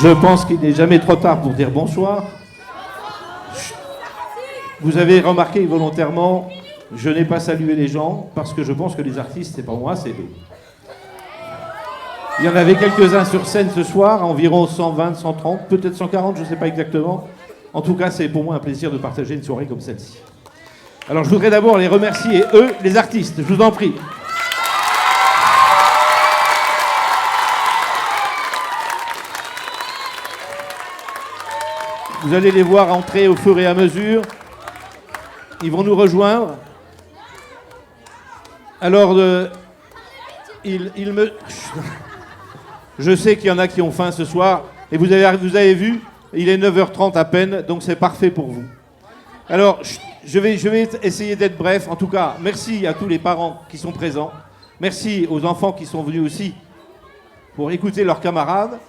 Je pense qu'il n'est jamais trop tard pour dire bonsoir. Vous avez remarqué volontairement, je n'ai pas salué les gens parce que je pense que les artistes, c'est pas moi, c'est eux. Il y en avait quelques-uns sur scène ce soir, environ 120, 130, peut-être 140, je ne sais pas exactement. En tout cas, c'est pour moi un plaisir de partager une soirée comme celle-ci. Alors, je voudrais d'abord les remercier, eux, les artistes, je vous en prie. Vous allez les voir entrer au fur et à mesure. Ils vont nous rejoindre. Alors, je sais qu'il y en a qui ont faim ce soir. Et vous avez vu, il est 9h30 à peine, donc c'est parfait pour vous. Alors, je vais essayer d'être bref. En tout cas, merci à tous les parents qui sont présents. Merci aux enfants qui sont venus aussi pour écouter leurs camarades.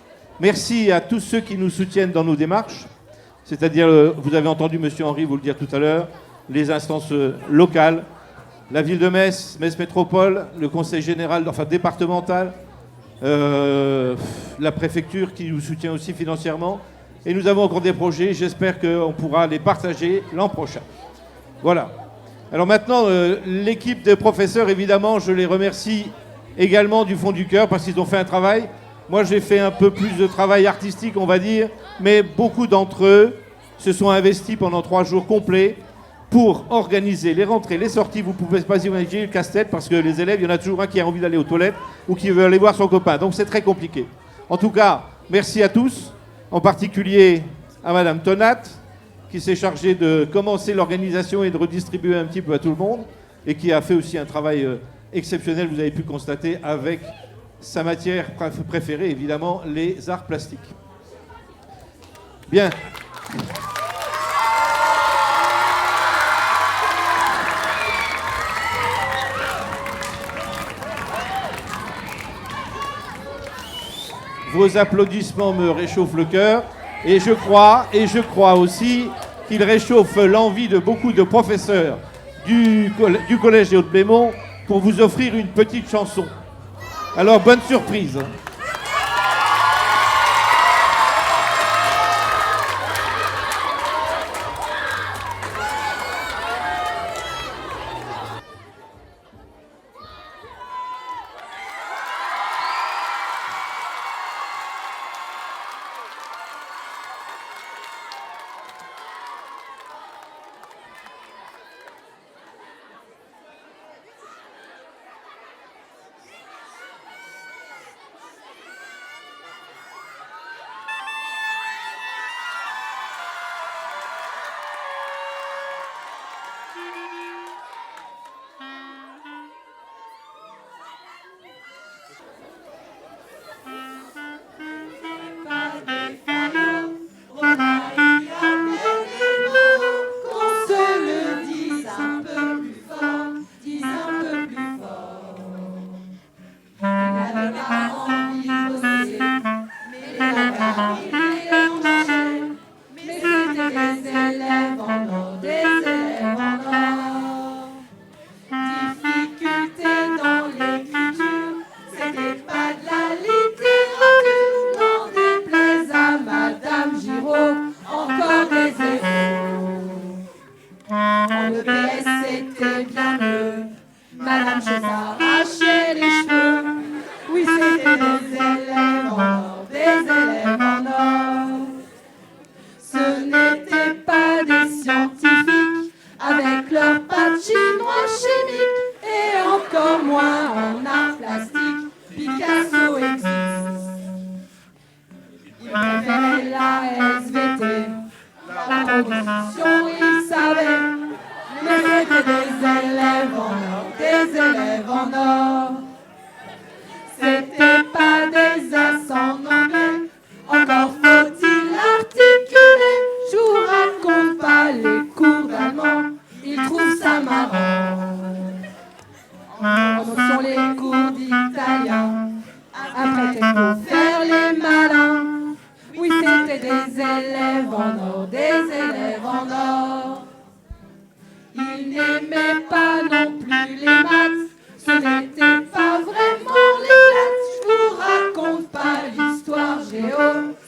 Merci à tous ceux qui nous soutiennent dans nos démarches. C'est-à-dire, vous avez entendu M. Henry vous le dire tout à l'heure, les instances locales, la ville de Metz, Metz Métropole, le conseil général, enfin départemental, la préfecture qui nous soutient aussi financièrement. Et nous avons encore des projets, j'espère qu'on pourra les partager l'an prochain. Voilà. Alors maintenant, l'équipe de professeurs, évidemment, je les remercie également du fond du cœur parce qu'ils ont fait un travail. Moi, j'ai fait un peu plus de travail artistique, on va dire, mais beaucoup d'entre eux se sont investis pendant 3 jours complets pour organiser les rentrées, les sorties. Vous ne pouvez pas imaginer le casse-tête parce que les élèves, il y en a toujours un qui a envie d'aller aux toilettes ou qui veut aller voir son copain. Donc c'est très compliqué. En tout cas, merci à tous, en particulier à Madame Tonat, qui s'est chargée de commencer l'organisation et de redistribuer un petit peu à tout le monde, et qui a fait aussi un travail exceptionnel, vous avez pu constater, avec sa matière préférée, évidemment, les arts plastiques. Bien. Vos applaudissements me réchauffent le cœur, et je crois aussi qu'ils réchauffent l'envie de beaucoup de professeurs du collège des Hauts-de-Blémont pour vous offrir une petite chanson. Alors, bonne surprise.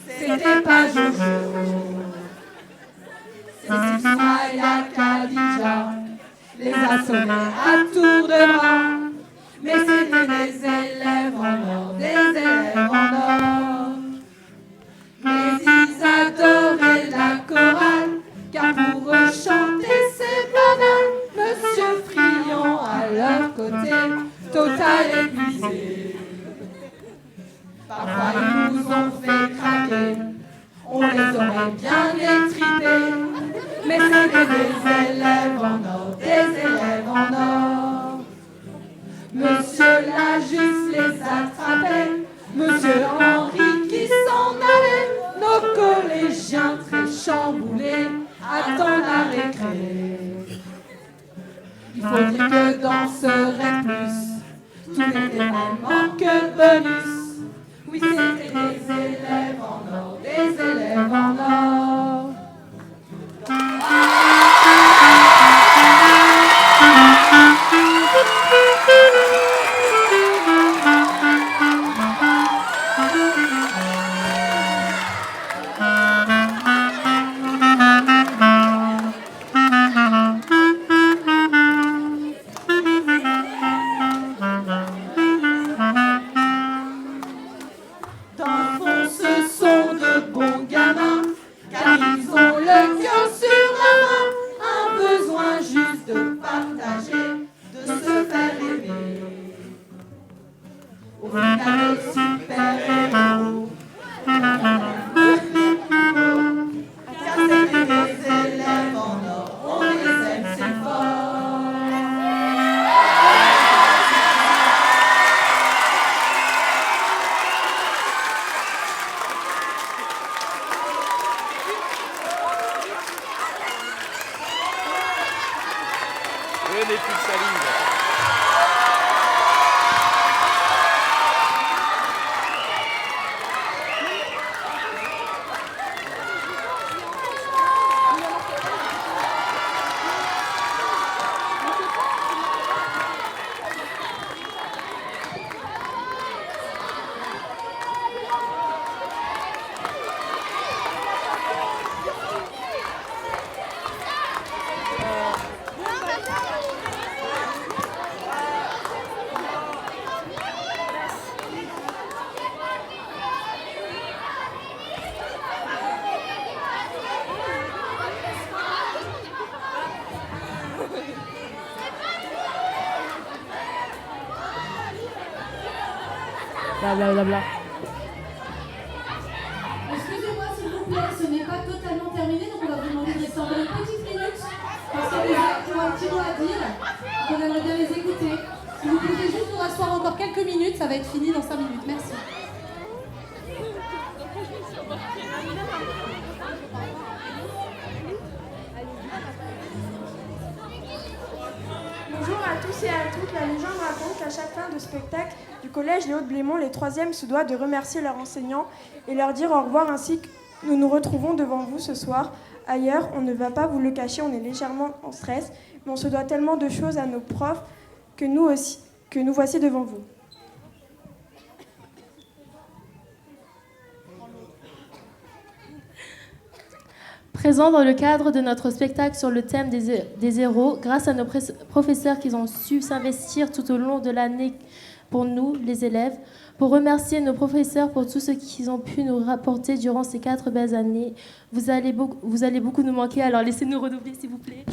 C'était les assommer à tour de bras. Mais c'était des élèves en or, des élèves en or. Mais ils adoraient la chorale, car pour eux chanter c'est banal. Monsieur Friand à leur côté, total épuisé. Parfois ils nous ont fait craquer, on les aurait bien détripés. Mais c'était des élèves en or, des élèves en or. Monsieur Lajusse les attrapait, Monsieur Henri qui s'en allait. Nos collégiens très chamboulés attendent la récré. Il faut dire que dans ce REP+, tout n'était vraiment que bonus. Oui, c'était des élèves en or, des élèves en or. Blablabla. Excusez-moi s'il vous plaît, ce n'est pas totalement terminé, donc on va vous demander de rester encore une petite minute, parce qu'il y a des gens qui ont un petit mot à dire, on aimerait bien les écouter. Si vous pouvez juste nous rasseoir encore quelques minutes, ça va être fini dans 5 minutes. Merci. Bonjour à tous et à toutes. La légende raconte qu'à chaque fin de spectacle du collège Les Hauts-de-Blémont, les 3e se doivent de remercier leurs enseignants et leur dire au revoir, ainsi que nous nous retrouvons devant vous ce soir. Ailleurs, on ne va pas vous le cacher, on est légèrement en stress, mais on se doit tellement de choses à nos profs que nous voici devant vous. Présent dans le cadre de notre spectacle sur le thème des héros, grâce à nos professeurs qui ont su s'investir tout au long de l'année pour nous, les élèves, pour remercier nos professeurs pour tout ce qu'ils ont pu nous rapporter durant ces 4 belles années. Vous allez beaucoup nous manquer, alors laissez-nous redoubler s'il vous plaît.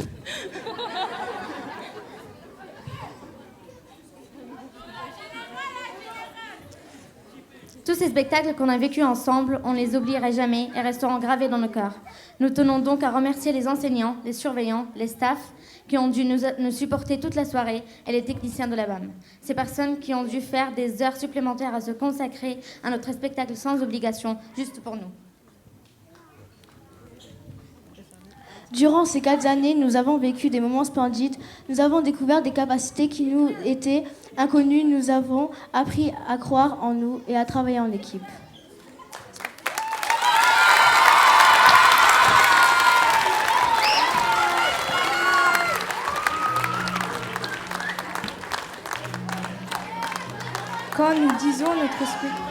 Tous ces spectacles qu'on a vécus ensemble, on ne les oublierait jamais et resteront gravés dans nos cœurs. Nous tenons donc à remercier les enseignants, les surveillants, les staffs qui ont dû nous supporter toute la soirée et les techniciens de la BAM. Ces personnes qui ont dû faire des heures supplémentaires à se consacrer à notre spectacle sans obligation, juste pour nous. Durant ces 4 années, nous avons vécu des moments splendides. Nous avons découvert des capacités qui nous étaient inconnues. Nous avons appris à croire en nous et à travailler en équipe. Quand nous disons notre spectacle...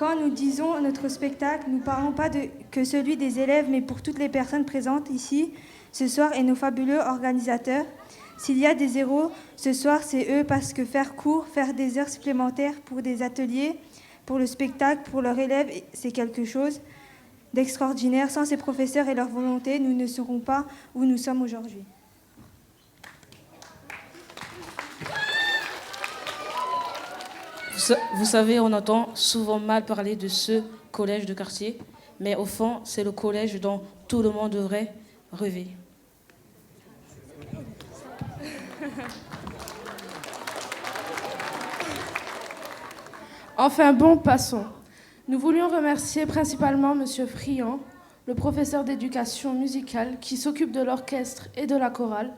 Quand nous disons notre spectacle, nous ne parlons pas que celui des élèves, mais pour toutes les personnes présentes ici ce soir et nos fabuleux organisateurs. S'il y a des héros, ce soir, c'est eux, parce que faire court, faire des heures supplémentaires pour des ateliers, pour le spectacle, pour leurs élèves, c'est quelque chose d'extraordinaire. Sans ces professeurs et leur volonté, nous ne serons pas où nous sommes aujourd'hui. Vous savez, on entend souvent mal parler de ce collège de quartier, mais au fond, c'est le collège dont tout le monde devrait rêver. Enfin bon, passons. Nous voulions remercier principalement M. Friand, le professeur d'éducation musicale qui s'occupe de l'orchestre et de la chorale,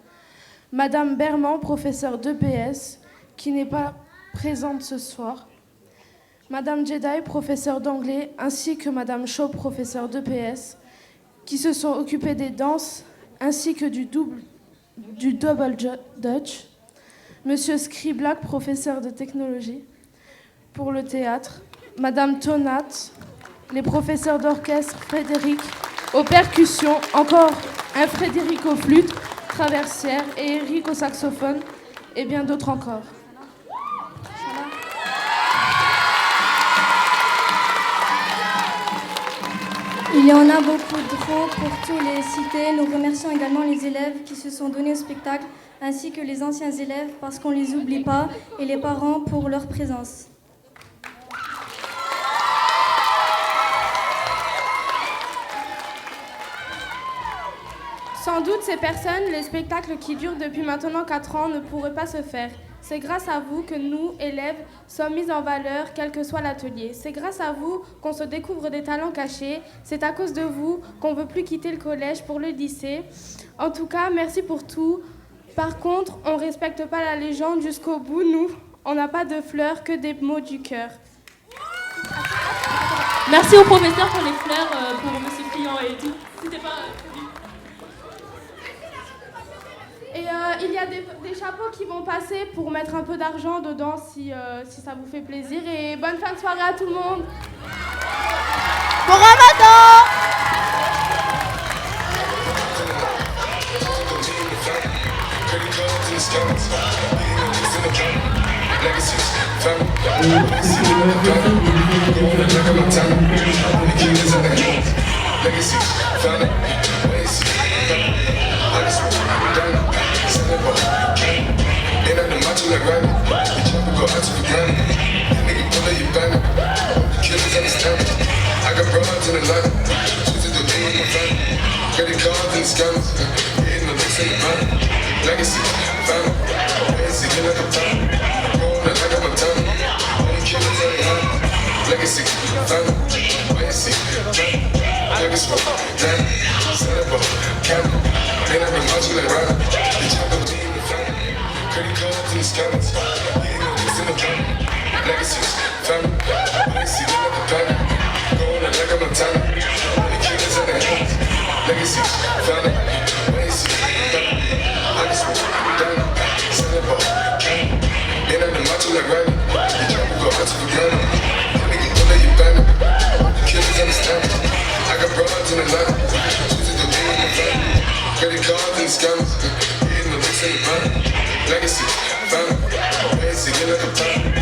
Madame Berman, professeure d'EPS, qui n'est pas présente ce soir, Madame Jedi, professeure d'anglais, ainsi que Madame Shaw, professeure d'EPS, qui se sont occupées des danses ainsi que du double Dutch, Monsieur Scriblac, professeur de technologie pour le théâtre, Madame Tonat, les professeurs d'orchestre, Frédéric aux percussions, encore un Frédéric aux flûtes traversières et Eric au saxophone, et bien d'autres encore. Il y en a beaucoup trop pour tous les citer. Nous remercions également les élèves qui se sont donnés au spectacle, ainsi que les anciens élèves, parce qu'on ne les oublie pas, et les parents pour leur présence. Sans doute, ces personnes, les spectacles qui durent depuis maintenant 4 ans ne pourraient pas se faire. C'est grâce à vous que nous, élèves, sommes mis en valeur, quel que soit l'atelier. C'est grâce à vous qu'on se découvre des talents cachés. C'est à cause de vous qu'on ne veut plus quitter le collège pour le lycée. En tout cas, merci pour tout. Par contre, on ne respecte pas la légende jusqu'au bout. Nous, on n'a pas de fleurs, que des mots du cœur. Merci aux professeurs pour les fleurs, pour M. Friand et tout. C'était pas... Et il y a des chapeaux qui vont passer pour mettre un peu d'argent dedans si ça vous fait plaisir. Et bonne fin de soirée à tout le monde. Bon Ramadan! Ain't nothing macho like rabbit. The chopper go out to the granite. Nigga pull up your banner. Killers understand it. I got broads in Atlanta. Choose to do in my family. Credit cards and the scammers. Hitting the licks in the van. Legacy, family. Legacy, you like a time. Going like I'm a time. Only killers on the hand. Legacy, family. Legacy, family. Legacy, damn. Set up a camera. Ain't nothing macho like rabbit. The chopper go in the family. Credit cards and the scammers.